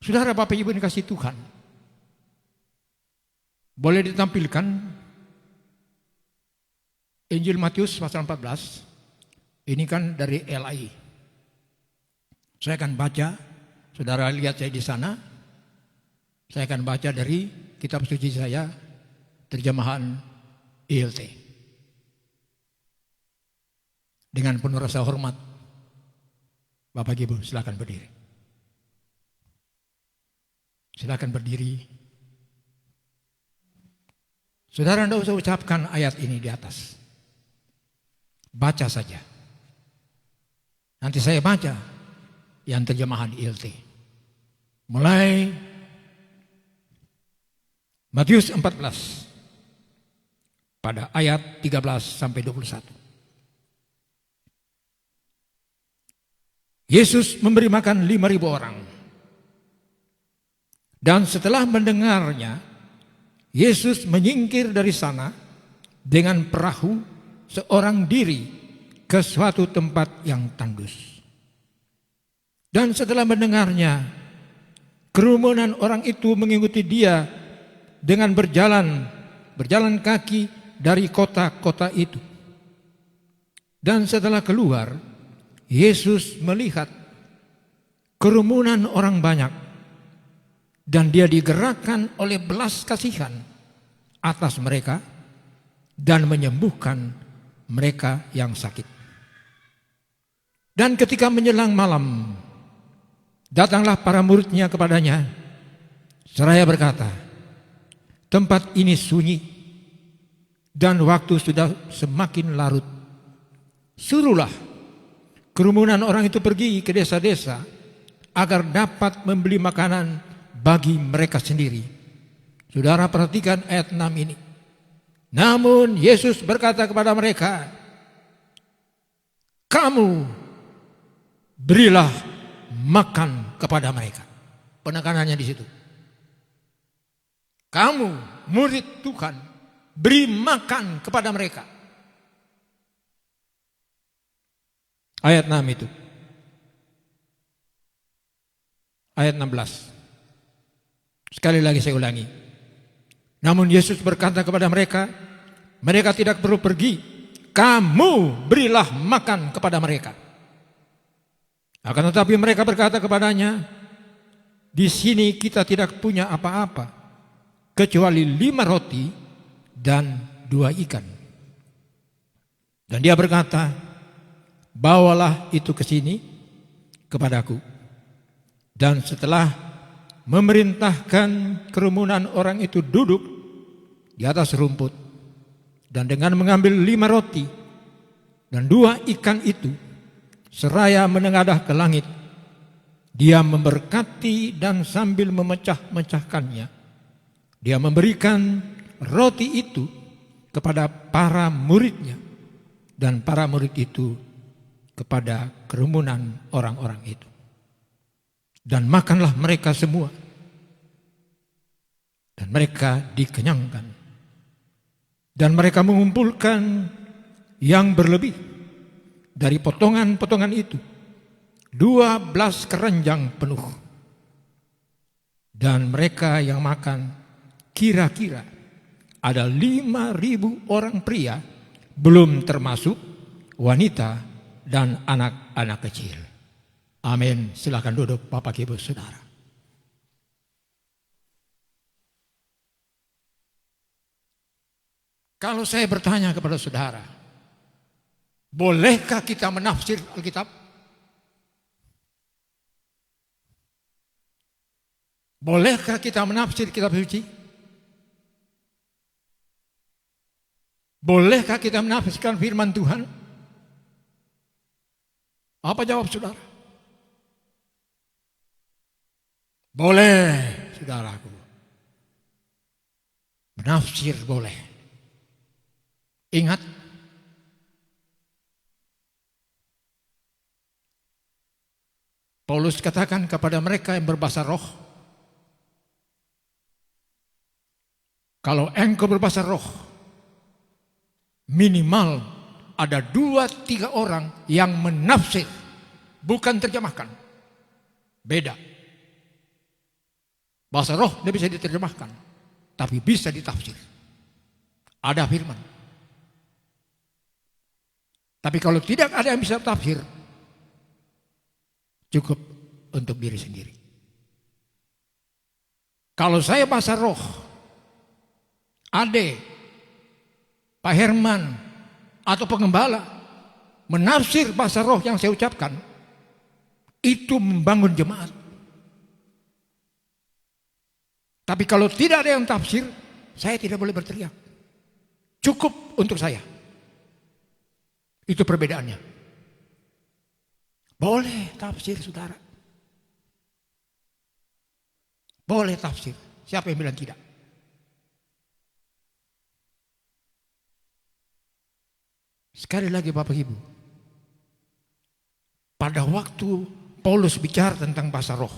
Saudara Bapak Ibu dikasih Tuhan, boleh ditampilkan Injil Matius pasal 14. Ini kan dari LAI. Saya akan baca, saudara lihat saya di sana. Saya akan baca dari kitab suci saya, terjemahan ILT. Dengan penuh rasa hormat, Bapak Ibu silakan berdiri. Silakan berdiri. Saudara tidak usah ucapkan ayat ini di atas. Baca saja. Nanti saya baca yang terjemahan ILT. Mulai Matius 14 pada ayat 13 sampai 21. Yesus memberi makan 5.000 orang. Dan setelah mendengarnya, Yesus menyingkir dari sana dengan perahu seorang diri ke suatu tempat yang tandus. Dan setelah mendengarnya, kerumunan orang itu mengikuti dia dengan berjalan kaki dari kota-kota itu. Dan setelah keluar, Yesus melihat kerumunan orang banyak dan dia digerakkan oleh belas kasihan atas mereka dan menyembuhkan mereka yang sakit. Dan ketika menjelang malam, datanglah para muridnya kepadanya, seraya berkata, tempat ini sunyi dan waktu sudah semakin larut. Suruhlah kerumunan orang itu pergi ke desa-desa agar dapat membeli makanan bagi mereka sendiri. Saudara perhatikan ayat 6 ini. Namun Yesus berkata kepada mereka, kamu berilah makan kepada mereka. Penekanannya di situ. Kamu murid Tuhan, beri makan kepada mereka. Ayat 6 itu. Ayat 16. Sekali lagi saya ulangi. Namun Yesus berkata kepada mereka, mereka tidak perlu pergi. Kamu berilah makan kepada mereka. Akan tetapi mereka berkata kepadanya, di sini kita tidak punya apa-apa, kecuali 5 roti dan 2 ikan. Dan dia berkata, bawalah itu ke sini kepadaku. Dan setelah memerintahkan kerumunan orang itu duduk di atas rumput, dan dengan mengambil 5 roti dan 2 ikan itu, seraya menengadah ke langit, dia memberkati dan sambil memecah-mecahkannya, dia memberikan roti itu kepada para muridnya, dan para murid itu kepada kerumunan orang-orang itu. Dan makanlah mereka semua, dan mereka dikenyangkan. Dan mereka mengumpulkan yang berlebih dari potongan-potongan itu, 12 keranjang penuh. Dan mereka yang makan kira-kira ada 5.000 orang pria, belum termasuk wanita dan anak-anak kecil. Amin. Silakan duduk Bapak Ibu Saudara. Kalau saya bertanya kepada saudara, bolehkah kita menafsir Alkitab? Bolehkah kita menafsir kitab suci? Bolehkah kita menafsirkan firman Tuhan? Apa jawab saudara? Boleh, saudaraku. Menafsir boleh. Ingat, Paulus katakan kepada mereka yang berbahasa roh, kalau engkau berbahasa roh, minimal ada 2-3 orang yang menafsir, bukan terjemahkan. Beda. Bahasa roh tidak bisa diterjemahkan, tapi bisa ditafsir. Ada firman. Tapi kalau tidak ada yang bisa tafsir, cukup untuk diri sendiri. Kalau saya bahasa roh, Ade, Pak Herman, atau pengembala menafsir bahasa roh yang saya ucapkan, itu membangun jemaat. Tapi kalau tidak ada yang tafsir, saya tidak boleh berteriak. Cukup untuk saya. Itu perbedaannya. Boleh tafsir saudara. Boleh tafsir. Siapa yang bilang tidak? Sekali lagi Bapak Ibu. Pada waktu Paulus bicara tentang bahasa roh,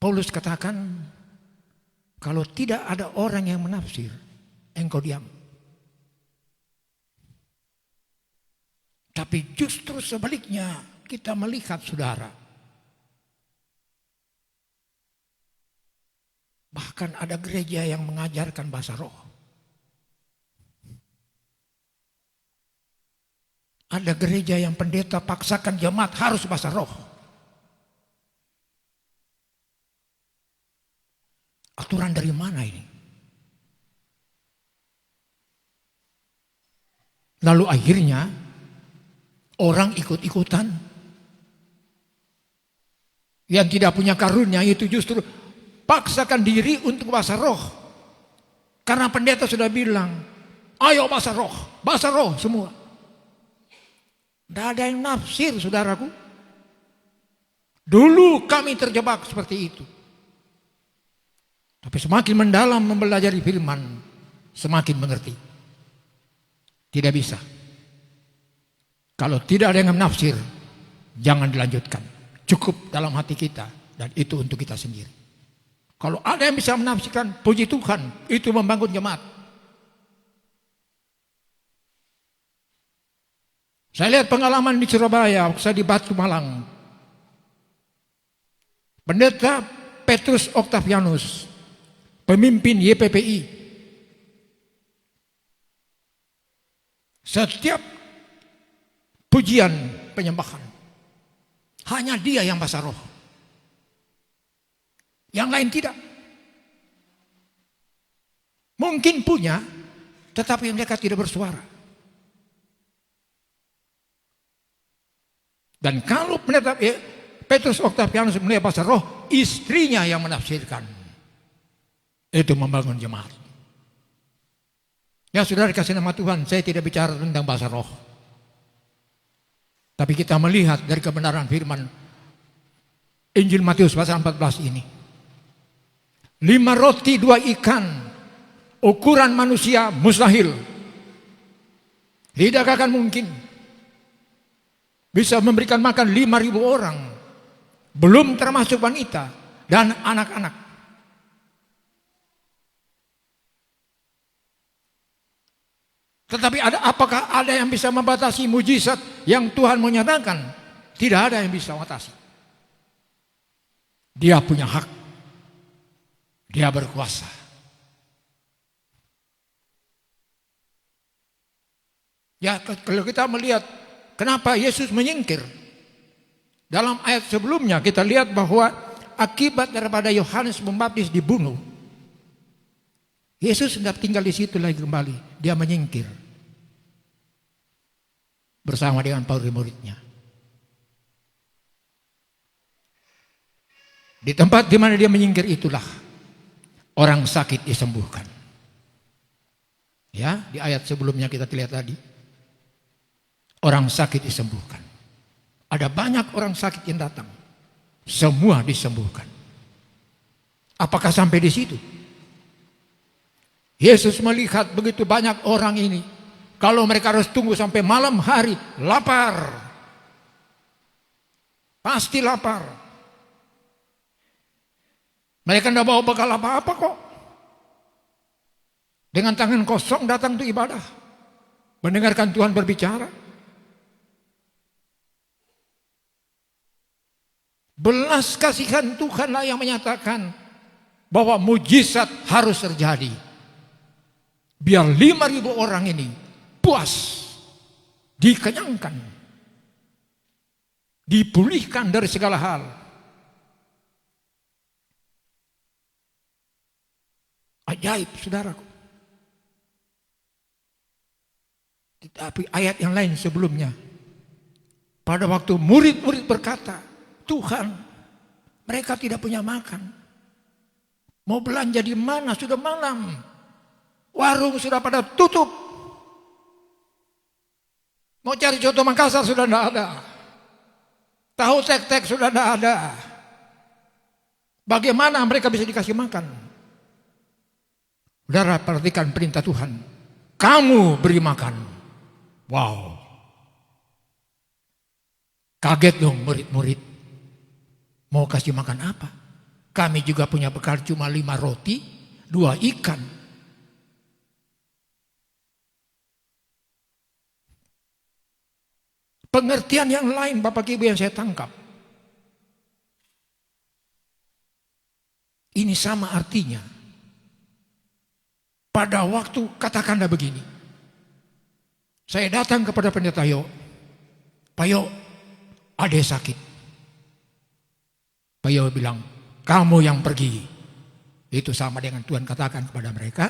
Paulus katakan, kalau tidak ada orang yang menafsir, engkau diam. Tapi justru sebaliknya kita melihat saudara, bahkan ada gereja yang mengajarkan bahasa roh. Ada gereja yang pendeta paksakan jemaat harus bahasa roh. Aturan dari mana ini? Lalu akhirnya orang ikut-ikutan. Yang tidak punya karunia itu justru paksakan diri untuk bahasa roh. Karena pendeta sudah bilang, ayo bahasa roh semua. Tidak ada yang nafsir saudaraku. Dulu kami terjebak seperti itu. Tapi semakin mendalam mempelajari firman, semakin mengerti. Tidak bisa. Kalau tidak ada yang menafsir, jangan dilanjutkan. Cukup dalam hati kita, dan itu untuk kita sendiri. Kalau ada yang bisa menafsirkan, puji Tuhan, itu membangun jemaat. Saya lihat pengalaman di Surabaya, saya di Batu Malang. Pendeta Petrus Octavianus, pemimpin YPPI. Setiap pujian penyembahan, hanya dia yang bahasa roh. Yang lain tidak. Mungkin punya, tetapi mereka tidak bersuara. Dan kalau pendeta Petrus Octavianus mulai bahasa roh, istrinya yang menafsirkan. Itu membangun jemaat. Ya saudara dikasih nama Tuhan, saya tidak bicara tentang bahasa roh. Tapi kita melihat dari kebenaran firman Injil Matius pasal 14 ini. 5 roti 2 ikan, ukuran manusia mustahil. Tidak akan mungkin bisa memberikan makan 5.000 orang. Belum termasuk wanita dan anak-anak. Tetapi apakah ada yang bisa membatasi mujizat yang Tuhan menyatakan? Tidak ada yang bisa membatasi. Dia punya hak. Dia berkuasa. Ya, kalau kita melihat kenapa Yesus menyingkir. Dalam ayat sebelumnya kita lihat bahwa akibat daripada Yohanes Pembaptis dibunuh, Yesus tidak tinggal di situ lagi kembali. Dia menyingkir bersama dengan para muridnya. Di tempat di mana dia menyingkir itulah orang sakit disembuhkan. Ya, di ayat sebelumnya kita lihat tadi. Orang sakit disembuhkan. Ada banyak orang sakit yang datang. Semua disembuhkan. Apakah sampai di situ? Yesus melihat begitu banyak orang ini. Kalau mereka harus tunggu sampai malam hari, lapar. Pasti lapar. Mereka tidak bawa bekal apa-apa kok. Dengan tangan kosong datang untuk ibadah. Mendengarkan Tuhan berbicara. Belas kasihan Tuhanlah yang menyatakan bahwa mujizat harus terjadi. Biar 5.000 orang ini puas, dikenyangkan, dipulihkan dari segala hal. Ajaib, saudaraku. Tetapi ayat yang lain sebelumnya, pada waktu murid-murid berkata, Tuhan, mereka tidak punya makan. Mau belanja di mana? Sudah malam. Warung sudah pada tutup. Mau cari coto Makassar sudah tidak ada. Tahu tek-tek sudah tidak ada. Bagaimana mereka bisa dikasih makan? Saudara, perhatikan perintah Tuhan. Kamu beri makan. Wow. Kaget dong murid-murid. Mau kasih makan apa? Kami juga punya bekal cuma 5 roti, 2 ikan. Pengertian yang lain Bapak Ibu yang saya tangkap. Ini sama artinya. Pada waktu katakanlah begini. Saya datang kepada pendeta Yo. Pak Yo, adek sakit. Pak Yo bilang, kamu yang pergi. Itu sama dengan Tuhan katakan kepada mereka,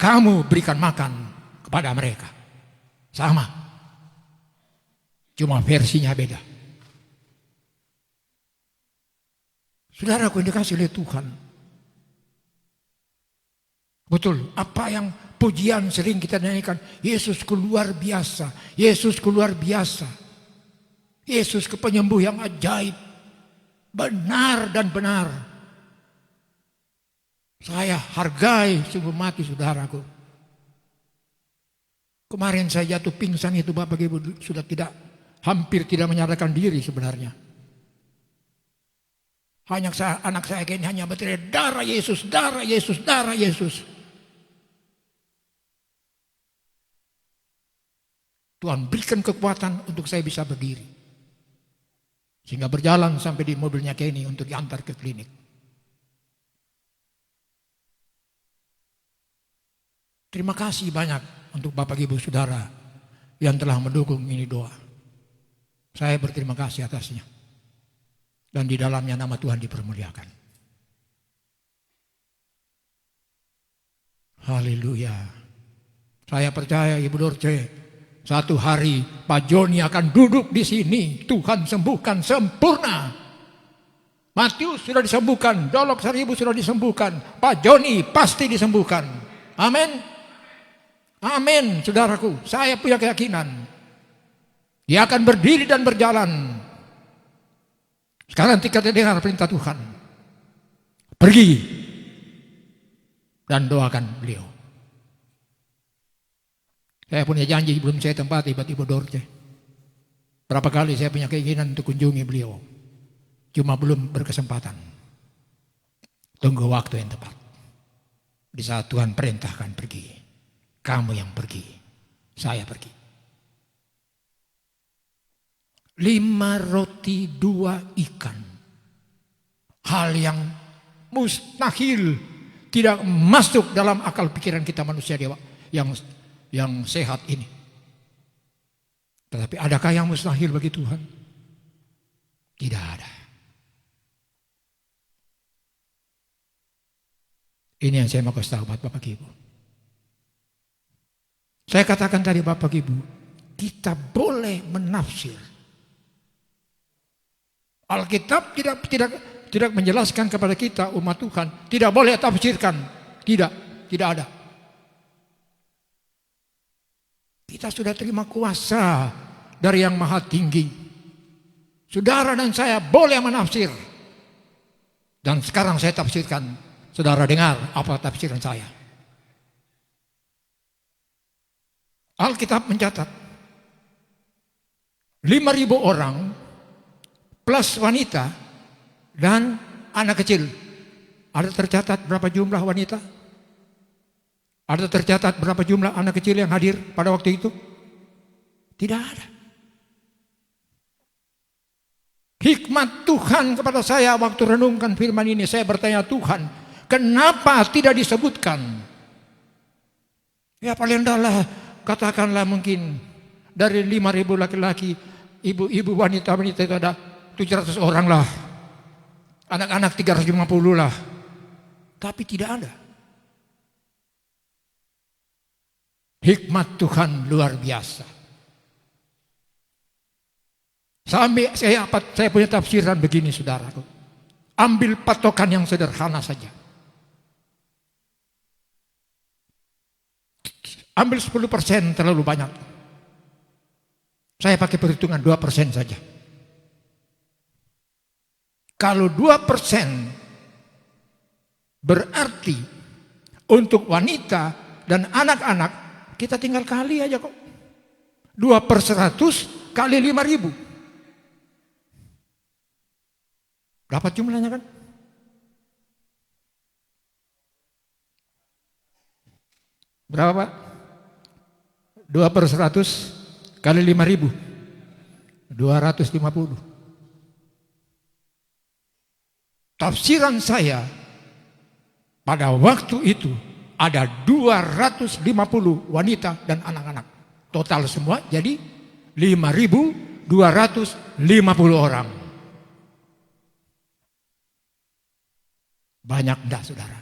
kamu berikan makan kepada mereka. Sama. Cuma versinya beda. Saudaraku yang dikasih oleh Tuhan. Betul, apa yang pujian sering kita nyanyikan, Yesusku luar biasa, Yesusku luar biasa. Yesus penyembuh yang ajaib. Benar dan benar. Saya hargai sungguh mati saudaraku. Kemarin saya jatuh pingsan itu Bapak Ibu sudah hampir tidak menyadarkan diri sebenarnya. Anak saya ini hanya berteriak, darah Yesus, darah Yesus, darah Yesus. Tuhan berikan kekuatan untuk saya bisa berdiri. Sehingga berjalan sampai di mobilnya Kenny untuk diantar ke klinik. Terima kasih banyak untuk Bapak Ibu Saudara yang telah mendukung ini doa. Saya berterima kasih atasnya. Dan di dalamnya nama Tuhan dipermuliakan. Haleluya. Saya percaya Ibu Dorce, satu hari Pak Joni akan duduk di sini. Tuhan sembuhkan sempurna. Matius sudah disembuhkan, Dolok Seribu sudah disembuhkan, Pak Joni pasti disembuhkan. Amin. Amin, saudaraku. Saya punya keyakinan. Dia akan berdiri dan berjalan. Sekarang kita dengar perintah Tuhan. Pergi dan doakan beliau. Saya punya janji belum saya tempati buat Ibu Dorce. Berapa kali saya punya keinginan untuk kunjungi beliau. Cuma belum berkesempatan. Tunggu waktu yang tepat. Di saat Tuhan perintahkan pergi. Kamu yang pergi. Saya pergi. 5 roti 2 ikan. Hal yang mustahil, tidak masuk dalam akal pikiran kita manusia dewa yang sehat ini. Tetapi adakah yang mustahil bagi Tuhan? Tidak ada. Ini yang saya mau kasih tahu buat Bapak Ibu. Saya katakan tadi Bapak Ibu, kita boleh menafsir. Alkitab tidak menjelaskan kepada kita umat Tuhan, tidak boleh tafsirkan. Tidak ada. Kita sudah terima kuasa dari Yang Maha Tinggi. Saudara dan saya boleh menafsir. Dan sekarang saya tafsirkan. Saudara dengar apa tafsiran saya. Alkitab mencatat 5.000 orang plus wanita dan anak kecil. Ada tercatat berapa jumlah wanita? Ada tercatat berapa jumlah anak kecil yang hadir pada waktu itu? Tidak ada. Hikmat Tuhan kepada saya waktu renungkan firman ini, saya bertanya, Tuhan, kenapa tidak disebutkan? Ya paling adalah katakanlah mungkin dari 5.000 laki-laki, ibu-ibu wanita-wanita itu ada 700 orang lah. Anak-anak 350 lah. Tapi tidak ada. Hikmat Tuhan luar biasa. Sampai saya punya tafsiran begini saudaraku. Ambil patokan yang sederhana saja. Ambil 10% terlalu banyak. Saya pakai perhitungan 2% saja. Kalau 2% berarti untuk wanita dan anak-anak, kita tinggal kali aja kok. 2/100 kali 5.000. Dapat jumlahnya kan? Berapa Pak? 2/100 kali 5.000. 250. Tafsiran saya pada waktu itu ada 250 wanita dan anak-anak. Total semua jadi 5.250 orang. Banyak enggak saudara?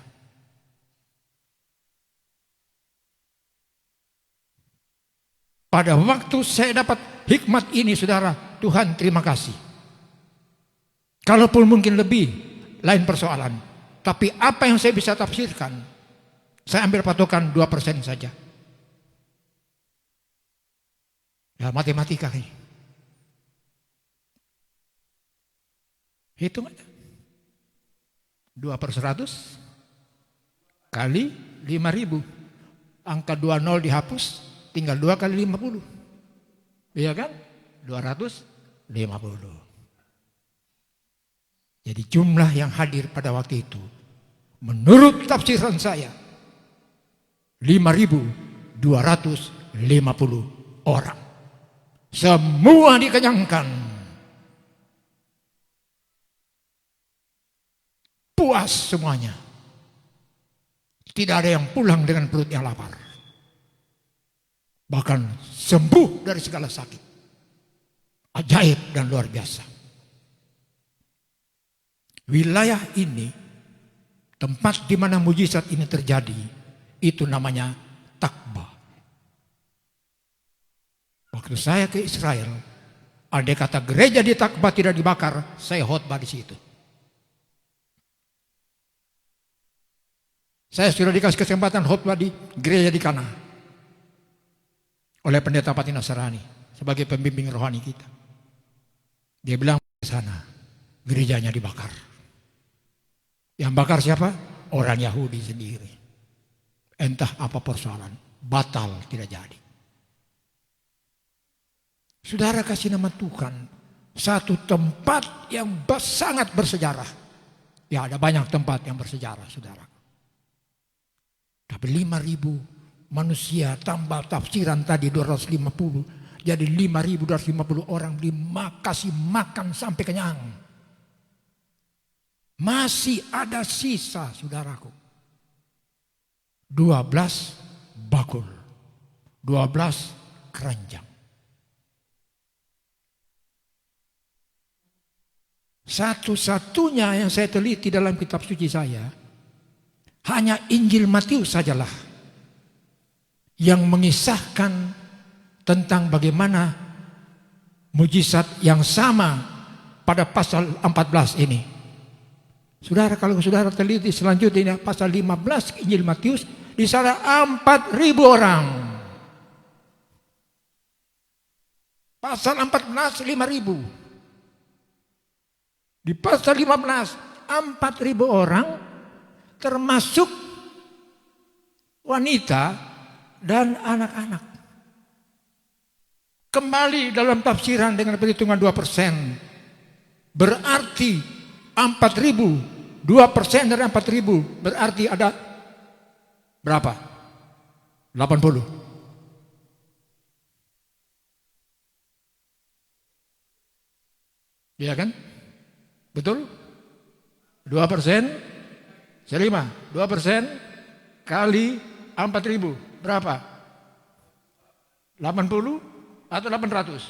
Pada waktu saya dapat hikmat ini saudara, Tuhan terima kasih. Kalaupun mungkin lebih, lain persoalan. Tapi apa yang saya bisa tafsirkan, saya ambil patokan 2% saja. Ya matematika ini. Hitung aja. 2/100 kali 5.000. Angka 20 dihapus, tinggal 2 kali 50. Iya kan? 250. Jadi jumlah yang hadir pada waktu itu menurut tafsiran saya 5.250 orang. Semua dikenyangkan. Puas semuanya. Tidak ada yang pulang dengan perut yang lapar. Bahkan sembuh dari segala sakit. Ajaib dan luar biasa. Wilayah ini, tempat di mana mujizat ini terjadi, itu namanya Takba. Waktu saya ke Israel, andai kata gereja di Takba tidak dibakar, saya khotbah di situ. Saya sudah dikasih kesempatan khotbah di gereja di Kana oleh pendeta Pati Nasrani sebagai pembimbing rohani kita. Dia bilang ke sana, gerejanya dibakar. Yang bakar siapa? Orang Yahudi sendiri. Entah apa persoalan, batal tidak jadi. Saudara kasih nama Tuhan, satu tempat yang sangat bersejarah. Ya ada banyak tempat yang bersejarah, saudara. Tapi 5.000 manusia tambah tafsiran tadi 250. Jadi 5.250 orang dikasih makan sampai kenyang. Masih ada sisa, saudaraku. 12 bakul. 12 keranjang. Satu-satunya yang saya teliti dalam kitab suci saya, hanya Injil Matius sajalah yang mengisahkan tentang bagaimana mujizat yang sama pada pasal 14 ini. Saudara, kalau saudara teliti selanjutnya pasal 15 Injil Matius, di sana 4.000 orang. Pasal 14 5.000. Di pasal 15 4.000 orang termasuk wanita dan anak-anak. Kembali dalam tafsiran dengan perhitungan 2%. Berarti 4.000, 2% dari 4.000 berarti ada berapa? 80. Iya kan? Betul? 2%? Selima, 2% kali 4.000 berapa? 80 atau 800?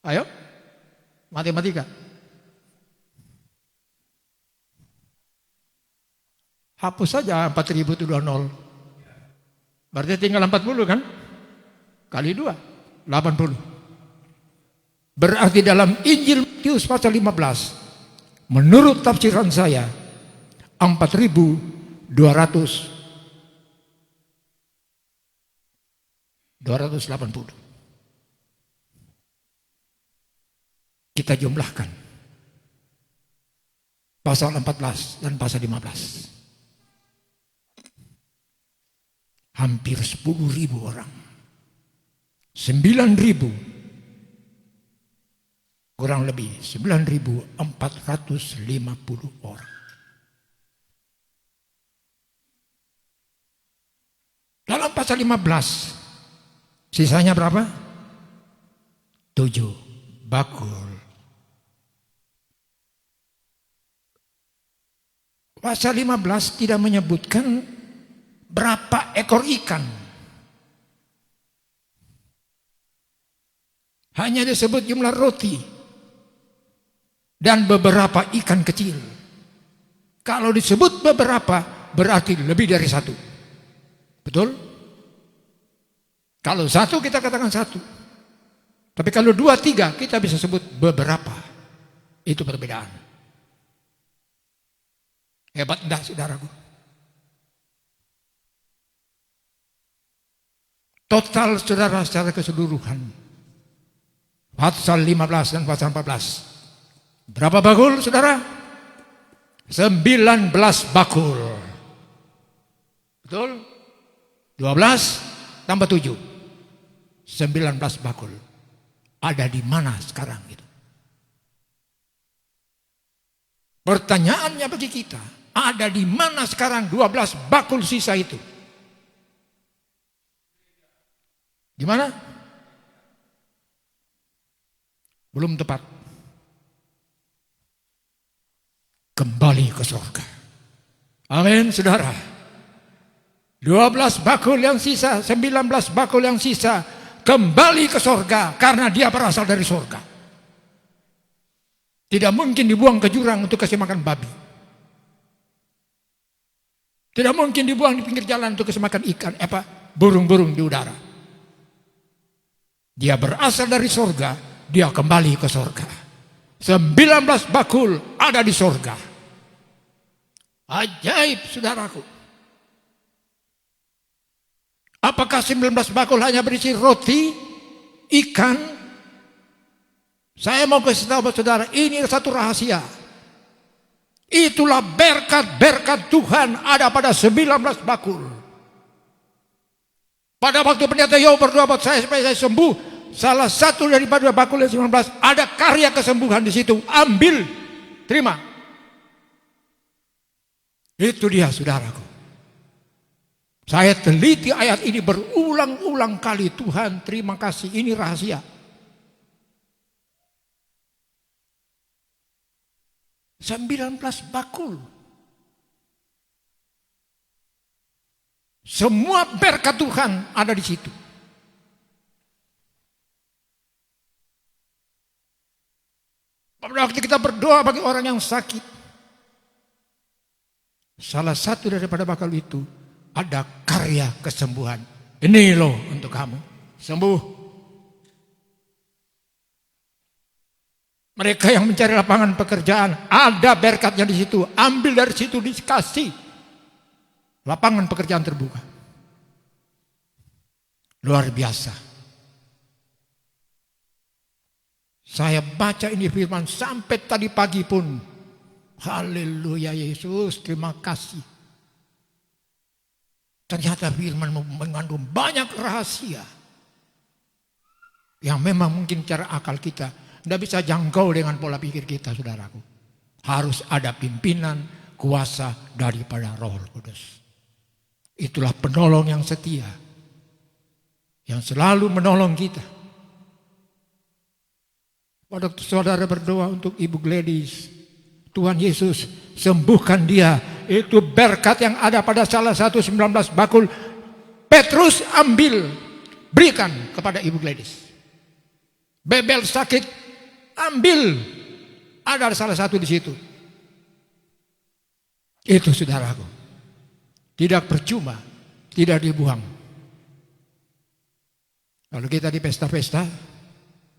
Ayo, matematika. Hapus saja 4.000 itu 20. Berarti tinggal 40 kan? Kali 2, 80. Berarti dalam Injil Matius pasal 15, menurut tafsiran saya, 4.280. Kita jumlahkan pasal 14 dan pasal 15. Hampir 10.000 orang. 9.000 kurang lebih 9.450 orang. Dalam pasal 15 sisanya berapa? 7 bakul. Pasal 15 tidak menyebutkan berapa ekor ikan. Hanya disebut jumlah roti dan beberapa ikan kecil. Kalau disebut beberapa berarti lebih dari 1. Betul? Kalau 1 kita katakan 1. Tapi kalau 2, 3 kita bisa sebut beberapa. Itu perbedaan. Hebat enggak, saudaraku? Total saudara secara keseluruhan, pasal 15 dan pasal 14. Berapa bakul, saudara? 19 bakul. Betul? 12 tambah 7. 19 bakul. Ada di mana sekarang itu? Pertanyaannya bagi kita, ada di mana sekarang 12 bakul sisa itu? Di mana? Belum tepat. Kembali ke surga. Amin, saudara. 12 bakul yang sisa, 19 bakul yang sisa, kembali ke surga karena dia berasal dari surga. Tidak mungkin dibuang ke jurang untuk kasih makan babi. Tidak mungkin dibuang di pinggir jalan untuk kasih makan ikan, burung-burung di udara. Dia berasal dari surga, dia kembali ke surga. 19 bakul ada di surga. Ajaib, saudaraku. Apakah 19 bakul hanya berisi roti, ikan? Saya mau kasih tahu buat saudara, ini satu rahasia. Itulah berkat-berkat Tuhan ada pada 19 bakul. Pada waktu pendeta Yo berdoa buat saya supaya saya sembuh, salah satu daripada bakul yang 19 ada karya kesembuhan di situ. Ambil, terima. Itu dia, saudaraku. Saya teliti ayat ini berulang-ulang kali. Tuhan, terima kasih, ini rahasia. Sembilan 19 bakul. Semua berkat Tuhan ada di situ. Pada waktu kita berdoa bagi orang yang sakit, salah satu daripada bakal itu ada karya kesembuhan. Ini loh untuk kamu, sembuh. Mereka yang mencari lapangan pekerjaan, ada berkatnya di situ. Ambil dari situ, dikasih lapangan pekerjaan terbuka. Luar biasa. Saya baca ini firman sampai tadi pagi pun. Haleluya Yesus, terima kasih. Ternyata firman mengandung banyak rahasia yang memang mungkin cara akal kita tidak bisa jangkau dengan pola pikir kita, saudaraku. Harus ada pimpinan, kuasa daripada Roh Kudus. Itulah penolong yang setia, yang selalu menolong kita. Pada saudara berdoa untuk Ibu Gladys, Tuhan Yesus sembuhkan dia. Itu berkat yang ada pada salah satu 19 bakul. Petrus ambil, berikan kepada Ibu Gladys. Bebel sakit, ambil. Ada salah satu di situ. Itu saudaraku. Tidak percuma, tidak dibuang. Kalau kita di pesta-pesta,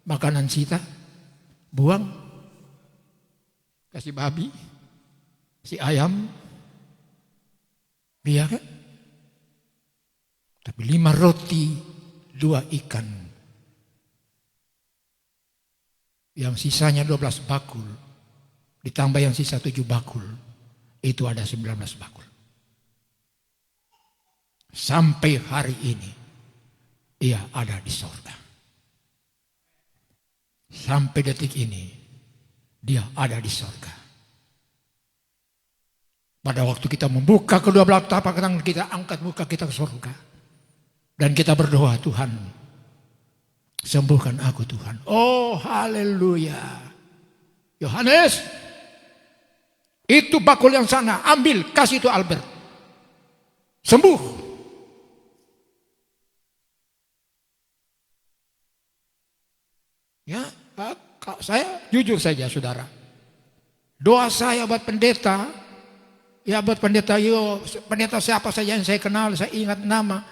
makanan sisa, buang. Kasih babi, si ayam, iya kan? Tapi 5 roti, 2 ikan. Yang sisanya 12 bakul, ditambah yang sisa 7 bakul, itu ada 19 bakul. Sampai hari ini, ia ada di surga. Sampai detik ini, dia ada di surga. Pada waktu kita membuka kedua belah tapak tangan kita, angkat muka kita ke surga. Dan kita berdoa, Tuhan, sembuhkan aku Tuhan. Oh haleluya. Yohanes, itu bakul yang sana, ambil, kasih itu Albert. Sembuh. Ya, saya jujur saja saudara. Doa saya buat pendeta, ya buat pendeta Yo, pendeta siapa saja yang saya kenal, saya ingat nama.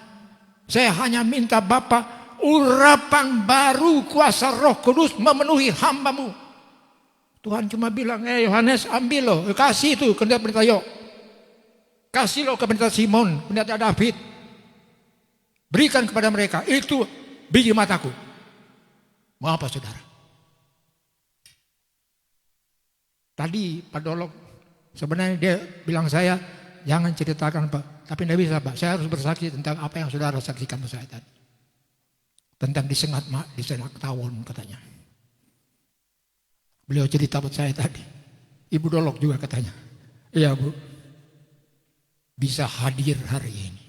Saya hanya minta Bapa, urapan baru kuasa Roh Kudus memenuhi hambamu. Tuhan cuma bilang, Yohanes ambil loh, kasih itu ke pendeta Yo. Kasih loh ke pendeta Simon, pendeta David. Berikan kepada mereka, itu biji mataku. Mau apa saudara? Tadi Pak Dolok sebenarnya dia bilang saya, jangan ceritakan Pak. Tapi tidak bisa Pak, saya harus bersaksi tentang apa yang saudara saksikan ke saya tadi. Tentang disengat tawon katanya. Beliau cerita buat saya tadi. Ibu Dolok juga katanya. Iya Bu, bisa hadir hari ini.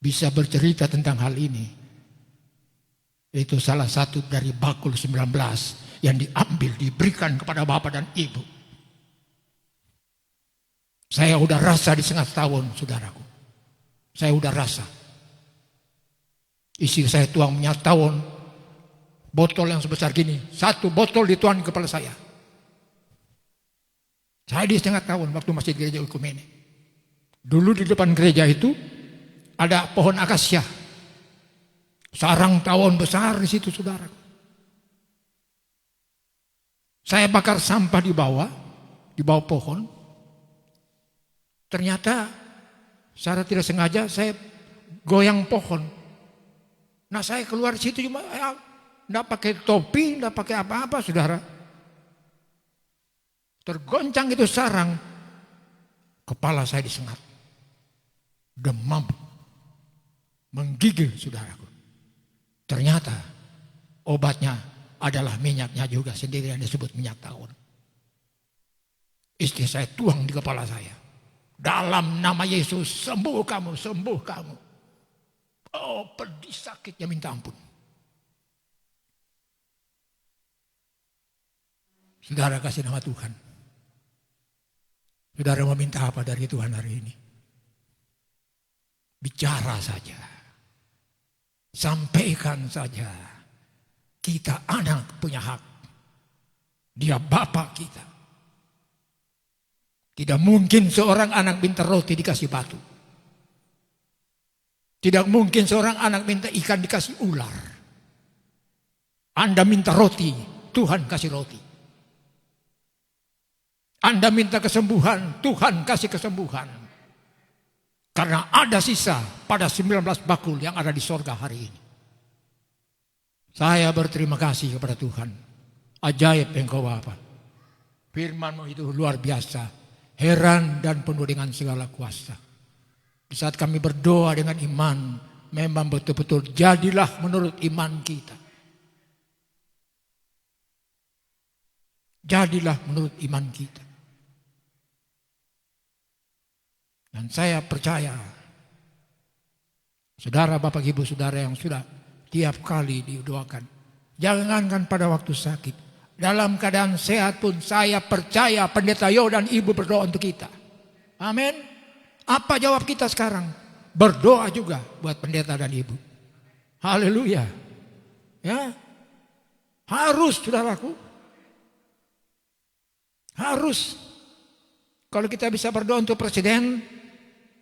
Bisa bercerita tentang hal ini. Itu salah satu dari bakul 19 yang diambil, diberikan kepada Bapak dan Ibu. Saya udah rasa disengat tawon, saudaraku. Saya udah rasa. Isi saya tuang minyak tawon, botol yang sebesar gini, 1 botol dituang di kepala saya. Saya disengat tawon waktu masih di gereja Ekumene. Dulu di depan gereja itu ada pohon akasia. Sarang tawon besar di situ, saudara. Saya bakar sampah di bawah pohon. Ternyata secara tidak sengaja saya goyang pohon. Nah saya keluar situ cuma enggak pakai topi, enggak pakai apa-apa, saudara. Tergoncang itu sarang, kepala saya disengat. Demam, menggigil, saudaraku. Ternyata obatnya adalah minyaknya juga sendiri yang disebut minyak tawon. Istri saya tuang di kepala saya. Dalam nama Yesus, sembuh kamu, sembuh kamu. Oh, pedih sakitnya minta ampun. Saudara kasih nama Tuhan. Saudara mau minta apa dari Tuhan hari ini? Bicara saja. Sampaikan saja. Kita anak punya hak. Dia Bapa kita. Tidak mungkin seorang anak minta roti dikasih batu. Tidak mungkin seorang anak minta ikan dikasih ular. Anda minta roti, Tuhan kasih roti. Anda minta kesembuhan, Tuhan kasih kesembuhan. Karena ada sisa pada 19 bakul yang ada di sorga hari ini. Saya berterima kasih kepada Tuhan. Ajaib Engkau Bapa. Firman-Mu itu luar biasa. Heran dan penuh dengan segala kuasa. Di saat kami berdoa dengan iman, memang betul-betul jadilah menurut iman kita. Jadilah menurut iman kita. Dan saya percaya, saudara, Bapak, Ibu, saudara yang sudah tiap kali didoakan, jangankan pada waktu sakit, dalam keadaan sehat pun saya percaya Pendeta Yo dan Ibu berdoa untuk kita. Amin. Apa jawab kita sekarang? Berdoa juga buat Pendeta dan Ibu. Haleluya. Ya. Harus, saudaraku. Harus. Kalau kita bisa berdoa untuk presiden,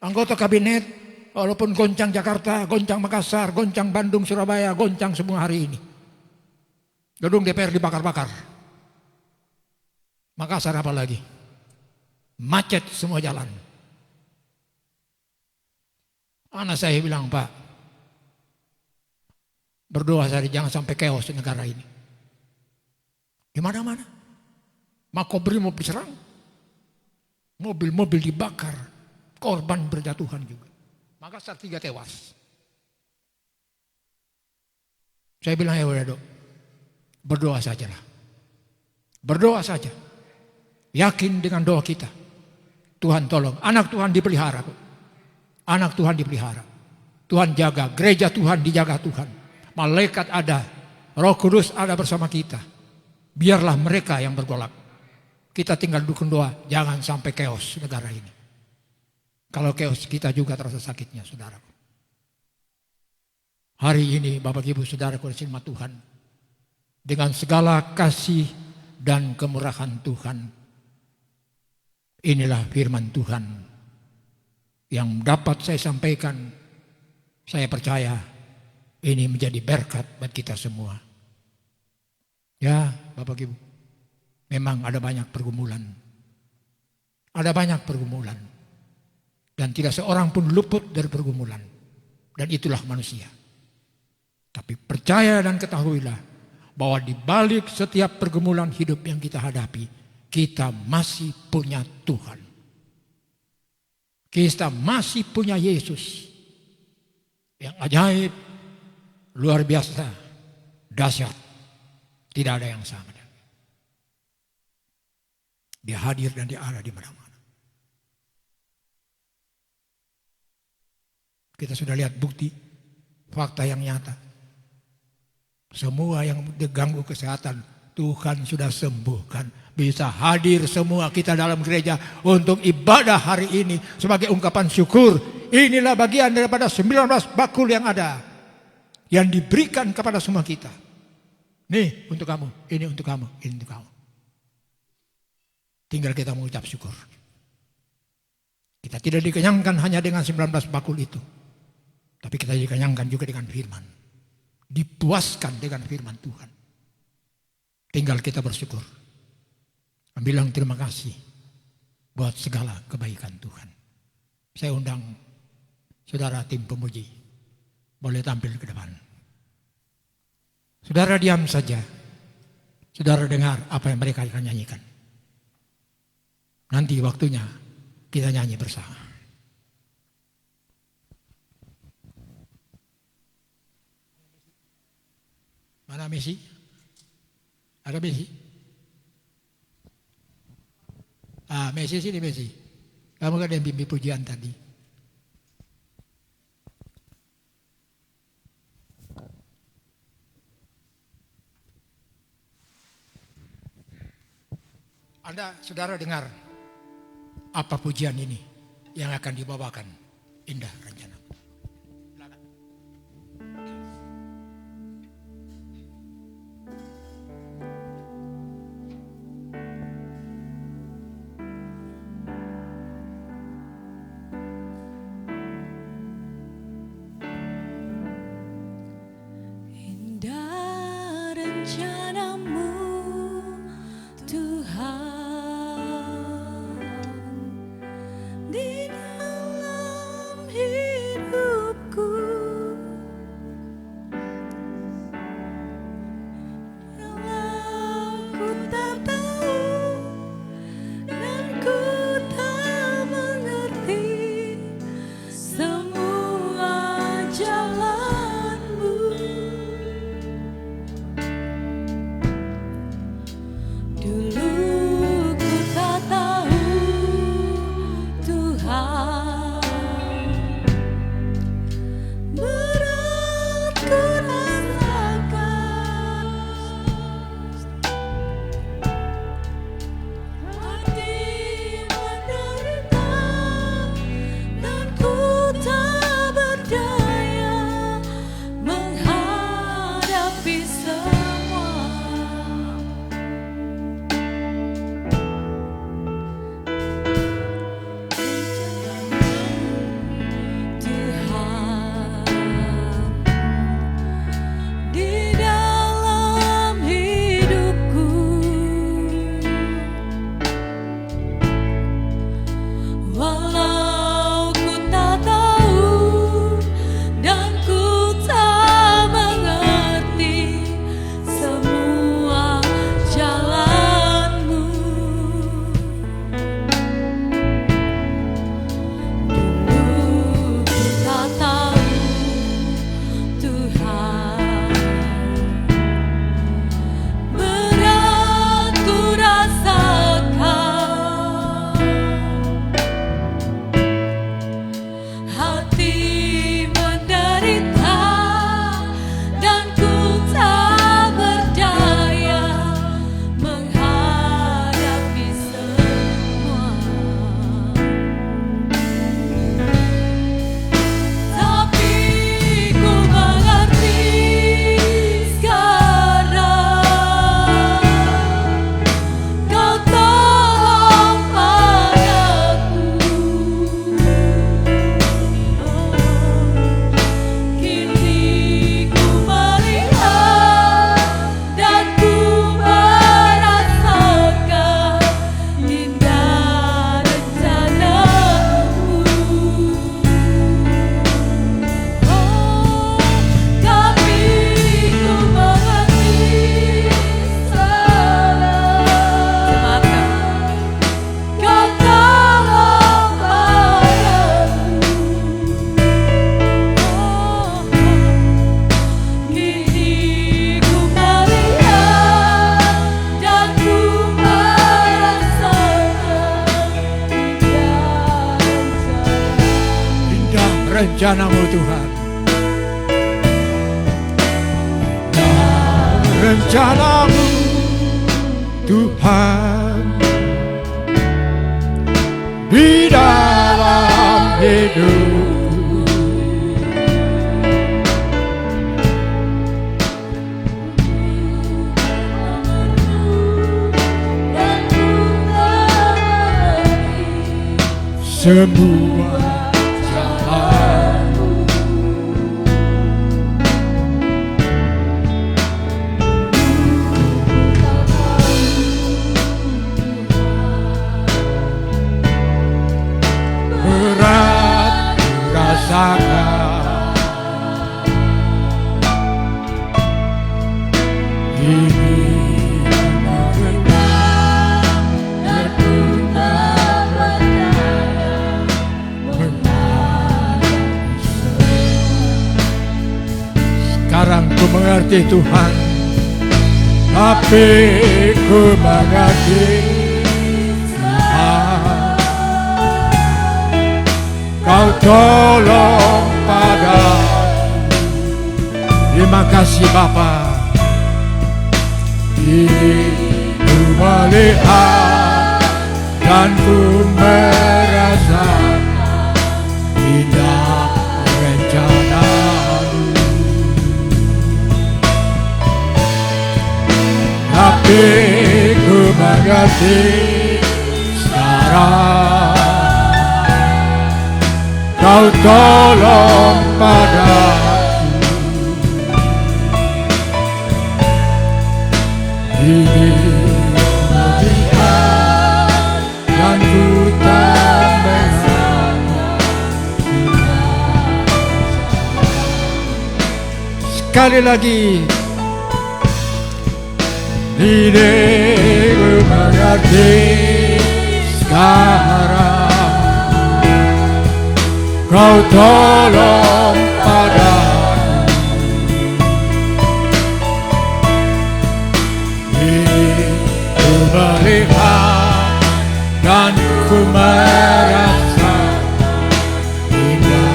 anggota kabinet, walaupun goncang Jakarta, goncang Makassar, goncang Bandung, Surabaya, goncang semua hari ini. Gedung DPR dibakar-bakar. Makassar apa lagi? Macet semua jalan. Anak saya bilang, Pak, berdoa saja jangan sampai chaos di negara ini. Di mana-mana. Makobrimob diserang. Mobil-mobil dibakar. Korban berjatuhan juga. Makassar 3 tewas. Saya bilang, ya udah Dok, berdoa sajalah. Berdoa saja. Yakin dengan doa kita. Tuhan tolong. Anak Tuhan dipelihara. Anak Tuhan dipelihara. Tuhan jaga. Gereja Tuhan dijaga Tuhan. Malaikat ada. Roh Kudus ada bersama kita. Biarlah mereka yang bergolak. Kita tinggal dukung doa. Jangan sampai chaos negara ini. Kalau chaos kita juga terasa sakitnya, saudaraku. Hari ini Bapak Ibu saudaraku firman Tuhan. Dengan segala kasih dan kemurahan Tuhan. Inilah firman Tuhan yang dapat saya sampaikan. Saya percaya ini menjadi berkat buat kita semua. Ya Bapak Ibu, memang ada banyak pergumulan. Ada banyak pergumulan. Dan tidak seorang pun luput dari pergumulan. Dan itulah manusia. Tapi percaya dan ketahuilah bahwa di balik setiap pergumulan hidup yang kita hadapi, kita masih punya Tuhan. Kita masih punya Yesus yang ajaib, luar biasa, dahsyat. Tidak ada yang sama. Dia hadir dan dia ada di mana-mana. Kita sudah lihat bukti, fakta yang nyata. Semua yang diganggu kesehatan, Tuhan sudah sembuhkan. Bisa hadir semua kita dalam gereja untuk ibadah hari ini sebagai ungkapan syukur. Inilah bagian daripada 19 bakul yang ada, yang diberikan kepada semua kita. Nih untuk kamu, ini untuk kamu, ini untuk kamu. Tinggal kita mengucap syukur. Kita tidak dikenyangkan hanya dengan 19 bakul itu, tapi kita dikenyangkan juga dengan firman. Dipuaskan dengan firman Tuhan. Tinggal kita bersyukur. Bilang terima kasih buat segala kebaikan Tuhan. Saya undang saudara tim pemuji, boleh tampil ke depan. Saudara diam saja. Saudara dengar apa yang mereka akan nyanyikan. Nanti waktunya kita nyanyi bersama. Mana Messi? Ada Messi? Messi sini Messi. Kamu kan yang bimbing pujian tadi. Anda saudara dengar apa pujian ini yang akan dibawakan? Indah rencana. Indah rencanamu Tuhan di dalam hidup rencana-Mu Tuhan. Rencana-Mu Tuhan di dalam hidup. Semua jalan berat rasakan, ini sekarang ku mengerti Tuhan, tapi ku mengerti Tuhan. Kau tolong padaku. Terima kasih Bapa. Ini ku melihat dan ku merasakan indah rencana-Mu. Tapi ku mengerti sekarang, Kau tolong padaku. Ini melihat dan ku tak bersama. Sekali lagi. Ini ku mengerti sekarang, Kau tolong padaku. Ini ku melihat dan ku merasakan indah.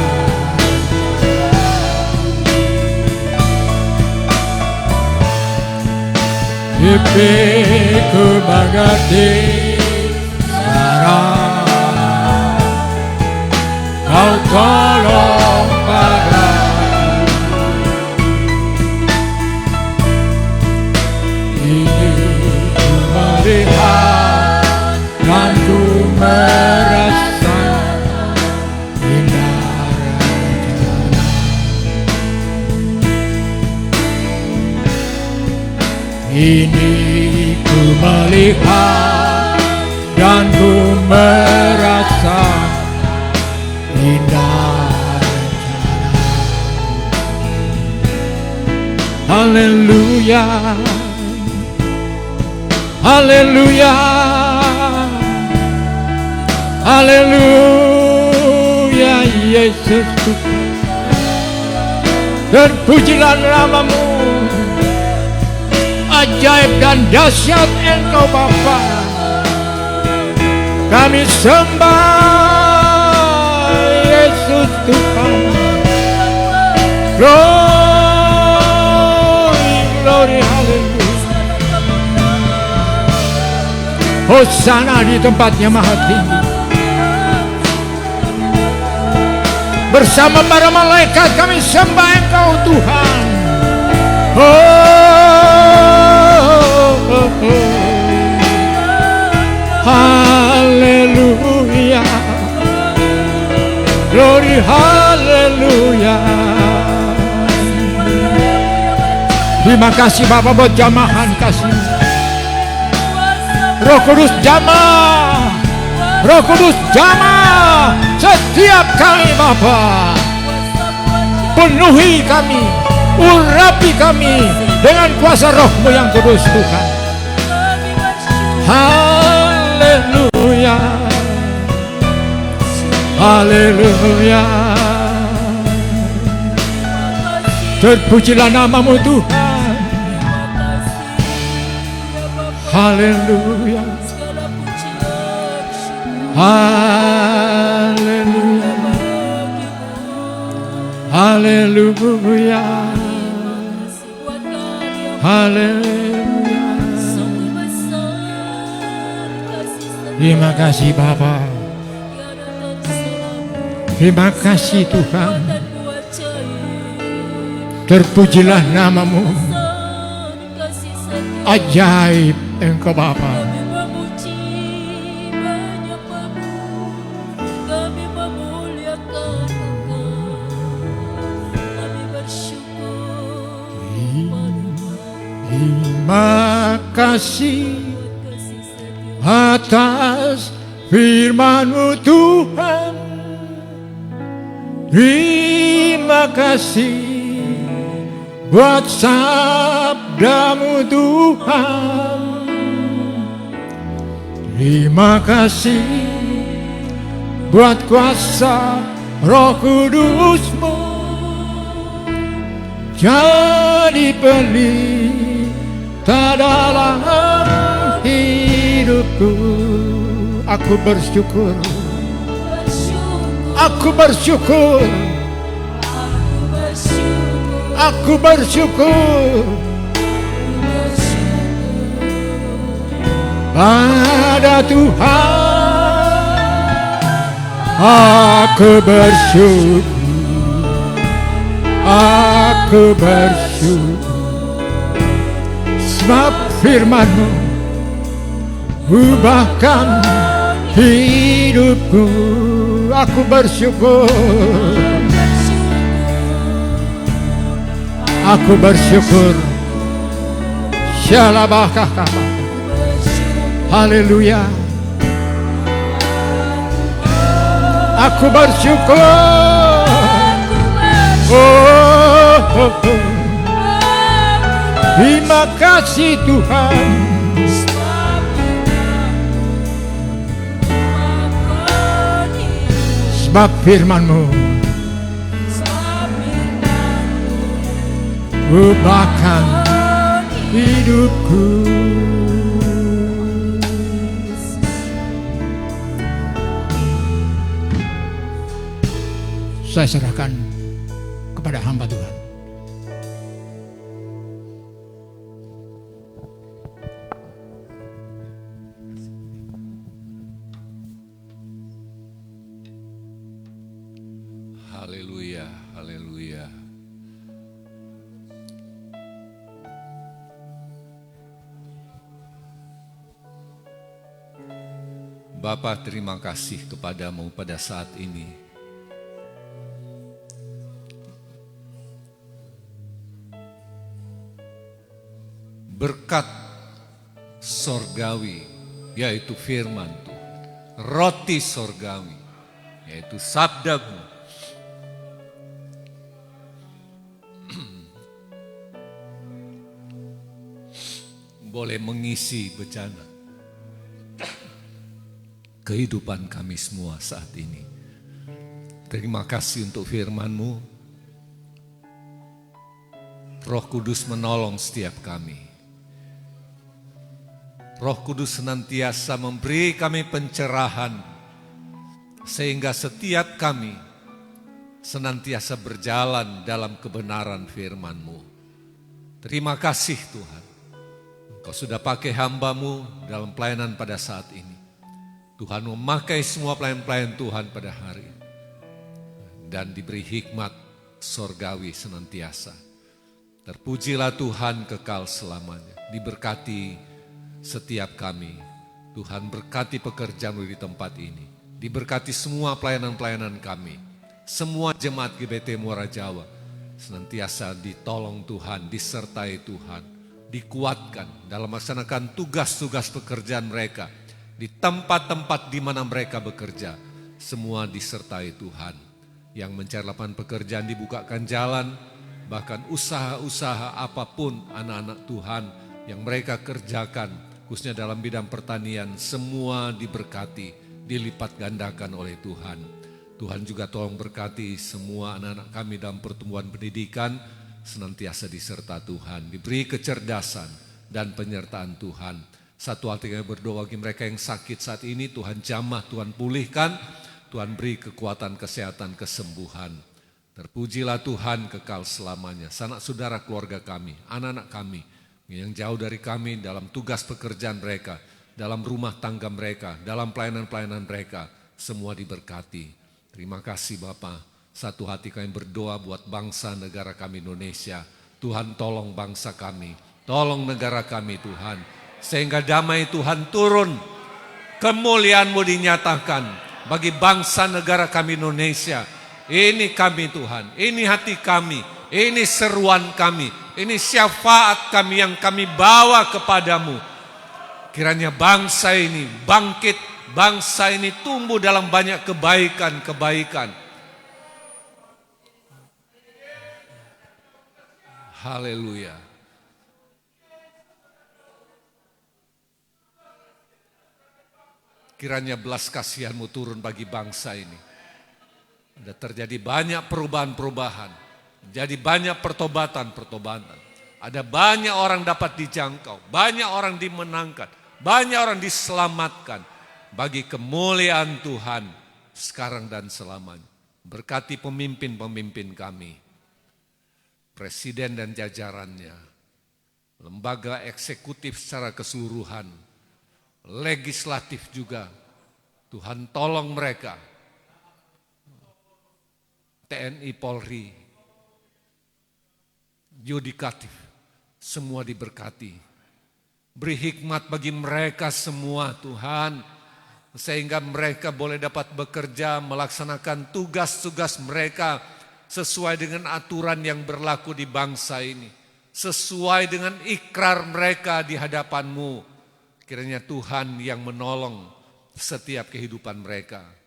Tapi ku mengerti sekarang, Kau tolong padaku. Ini ku melihat dan ku merasakan indah rencana. Ini ku melihat dan ku merasakan indah rencana. Haleluya, haleluya, haleluya, Yesus Tuhan. Terpujilah nama-Mu, ajaib dan dahsyat Engkau Bapa. Kami sembah Yesus Tuhan. Glory, glory, haleluya. Hosana di tempatnya maha tinggi. Bersama para malaikat kami sembah Engkau Tuhan. Haleluya, glory, haleluya. Terima kasih Bapa buat jamahan kasih. Roh Kudus jamah, Roh Kudus jamah setiap kami Bapa. Penuhi kami, urapi kami dengan kuasa Roh-Mu yang kudus Tuhan. Haleluya, haleluya. Terpujilah nama-Mu Tuhan. Haleluya, haleluya, Haleluya. Buat kami yang Haleluya. sungguh besar kasih setia Terima kasih Bapa. tiada terselami. Terima kasih Tuhan. Kekuatanmu ajaib, Terpujilah namamu. besar kasih setia. Ajaib Engkau Bapa. Kami memuji menyembahmu, kami memuliakan Engkau, kami bersyukur padamu. Terima kasih Kasih setia atas firman-Mu Tuhan. Terima kasih buat sabda-Mu Tuhan. Terima kasih buat kuasa Roh Kudus-Mu. Jadi pelita dalam hidupku. Aku bersyukur. Aku bersyukur. Aku bersyukur pada Tuhan. Aku bersyukur. Aku bersyukur sebab firman-Mu ubahkan hidupku. Aku bersyukur. Aku bersyukur. Syalabakah. Haleluya. Aku bersyukur. Oh. Terima kasih Tuhan. Sebab firman-Mu ubahkan hidupku. Saya serahkan kepada hamba Tuhan. Haleluya, haleluya. Bapa, terima kasih kepadamu pada saat ini. Berkat sorgawi, yaitu firman Tuhan. Roti sorgawi, yaitu sabda-Mu. Boleh mengisi bejana kehidupan kami semua saat ini. Terima kasih untuk firman-Mu. Roh Kudus menolong setiap kami. Roh Kudus senantiasa memberi kami pencerahan, sehingga setiap kami senantiasa berjalan dalam kebenaran firman-Mu. Terima kasih Tuhan. Kau sudah pakai hamba-Mu dalam pelayanan pada saat ini. Tuhan memakai semua pelayan-pelayan Tuhan pada hari ini. Dan diberi hikmat sorgawi senantiasa. Terpujilah Tuhan kekal selamanya. Diberkati setiap kami. Tuhan berkati pekerjaan-Mu di tempat ini. Diberkati semua pelayanan-pelayanan kami. Semua jemaat GBT Muara Jawa. Senantiasa ditolong Tuhan, disertai Tuhan. Dikuatkan dalam melaksanakan tugas-tugas pekerjaan mereka. Di tempat-tempat di mana mereka bekerja. Semua disertai Tuhan. Yang mencari lapangan pekerjaan dibukakan jalan. Bahkan usaha-usaha apapun anak-anak Tuhan yang mereka kerjakan. Khususnya dalam bidang pertanian. Semua diberkati, dilipat gandakan oleh Tuhan. Tuhan juga tolong berkati semua anak-anak kami dalam pertumbuhan pendidikan. Senantiasa diserta Tuhan, diberi kecerdasan dan penyertaan Tuhan. Satu hal yang berdoa bagi mereka yang sakit saat ini, Tuhan jamah, Tuhan pulihkan, Tuhan beri kekuatan, kesehatan, kesembuhan. Terpujilah Tuhan kekal selamanya. Sanak saudara keluarga kami, anak-anak kami yang jauh dari kami dalam tugas pekerjaan mereka, dalam rumah tangga mereka, dalam pelayanan-pelayanan mereka, semua diberkati. Terima kasih Bapa. Satu hati kami berdoa buat bangsa negara kami Indonesia. Tuhan tolong bangsa kami, tolong negara kami Tuhan. Sehingga damai Tuhan turun, kemuliaan-Mu dinyatakan bagi bangsa negara kami Indonesia. Ini kami Tuhan, ini hati kami, ini seruan kami, ini syafaat kami yang kami bawa kepadamu. Kiranya bangsa ini bangkit, bangsa ini tumbuh dalam banyak kebaikan-kebaikan. Haleluya. Kiranya belas kasihan-Mu turun bagi bangsa ini. Ada terjadi banyak perubahan-perubahan, jadi banyak pertobatan-pertobatan. Ada banyak orang dapat dijangkau, banyak orang dimenangkan, banyak orang diselamatkan bagi kemuliaan Tuhan sekarang dan selamanya. Berkati pemimpin-pemimpin kami, presiden dan jajarannya, lembaga eksekutif secara keseluruhan, legislatif juga. Tuhan tolong mereka. TNI, Polri, yudikatif, semua diberkati. Beri hikmat bagi mereka semua Tuhan, sehingga mereka boleh dapat bekerja, melaksanakan tugas-tugas mereka sesuai dengan aturan yang berlaku di bangsa ini, sesuai dengan ikrar mereka di hadapan-Mu. Kiranya Tuhan yang menolong setiap kehidupan mereka.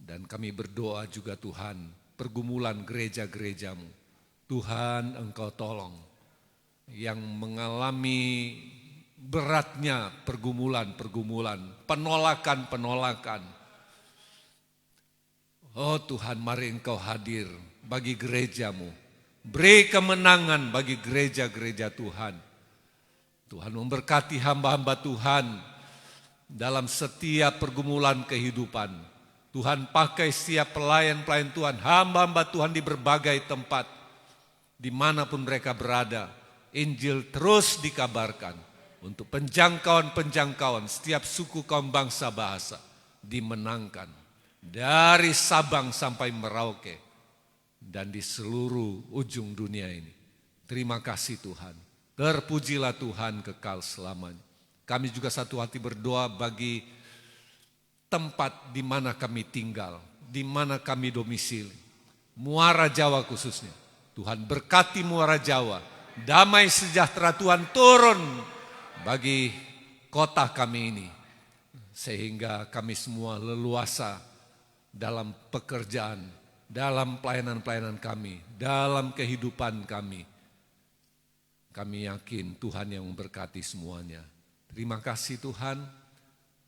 Dan kami berdoa juga Tuhan, pergumulan gereja-gereja-Mu. Tuhan Engkau tolong yang mengalami beratnya pergumulan-pergumulan, penolakan-penolakan. Oh Tuhan, mari Engkau hadir bagi gereja-Mu. Beri kemenangan bagi gereja-gereja Tuhan. Tuhan memberkati hamba-hamba Tuhan dalam setiap pergumulan kehidupan. Tuhan pakai setiap pelayan-pelayan Tuhan, hamba-hamba Tuhan di berbagai tempat, dimanapun mereka berada, Injil terus dikabarkan untuk penjangkauan-penjangkauan setiap suku kaum bangsa bahasa dimenangkan dari Sabang sampai Merauke dan di seluruh ujung dunia ini. Terima kasih Tuhan, terpujilah Tuhan kekal selamanya. Kami juga satu hati berdoa bagi tempat di mana kami tinggal, di mana kami domisili. Muara Jawa khususnya. Tuhan berkati Muara Jawa. Damai sejahtera Tuhan turun bagi kota kami ini. Sehingga kami semua leluasa dalam pekerjaan, dalam pelayanan-pelayanan kami, dalam kehidupan kami. Kami yakin Tuhan yang memberkati semuanya. Terima kasih Tuhan.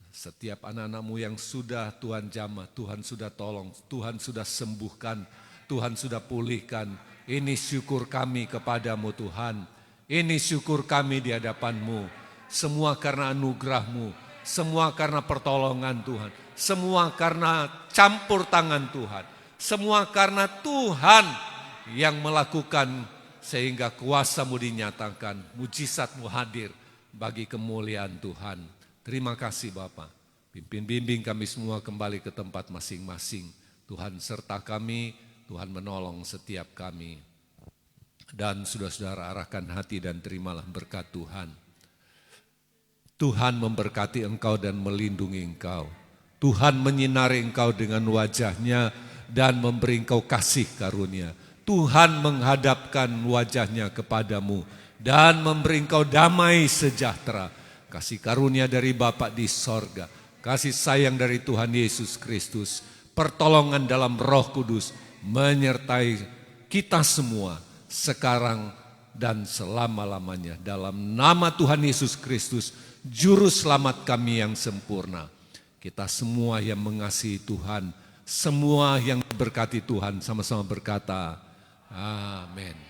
Setiap anak-anak-Mu yang sudah Tuhan jamah, Tuhan sudah tolong, Tuhan sudah sembuhkan, Tuhan sudah pulihkan. Ini syukur kami kepadamu Tuhan. Ini syukur kami di hadapan-Mu. Semua karena anugerah-Mu, semua karena pertolongan Tuhan, semua karena campur tangan Tuhan, semua karena Tuhan yang melakukan sehingga kuasa-Mu dinyatakan, mujizat-Mu hadir bagi kemuliaan Tuhan. Terima kasih Bapa. Pimpin bimbing kami semua kembali ke tempat masing-masing. Tuhan serta kami, Tuhan menolong setiap kami. Dan saudara-saudara arahkan hati dan terimalah berkat Tuhan. Tuhan memberkati engkau dan melindungi engkau. Tuhan menyinari engkau dengan wajahnya dan memberi engkau kasih karunia. Tuhan menghadapkan wajahnya kepadamu dan memberi engkau damai sejahtera. Kasih karunia dari Bapa di sorga, kasih sayang dari Tuhan Yesus Kristus, pertolongan dalam Roh Kudus menyertai kita semua sekarang dan selama-lamanya. Dalam nama Tuhan Yesus Kristus, Juru Selamat kami yang sempurna. Kita semua yang mengasihi Tuhan, semua yang berkati Tuhan sama-sama berkata, Amin.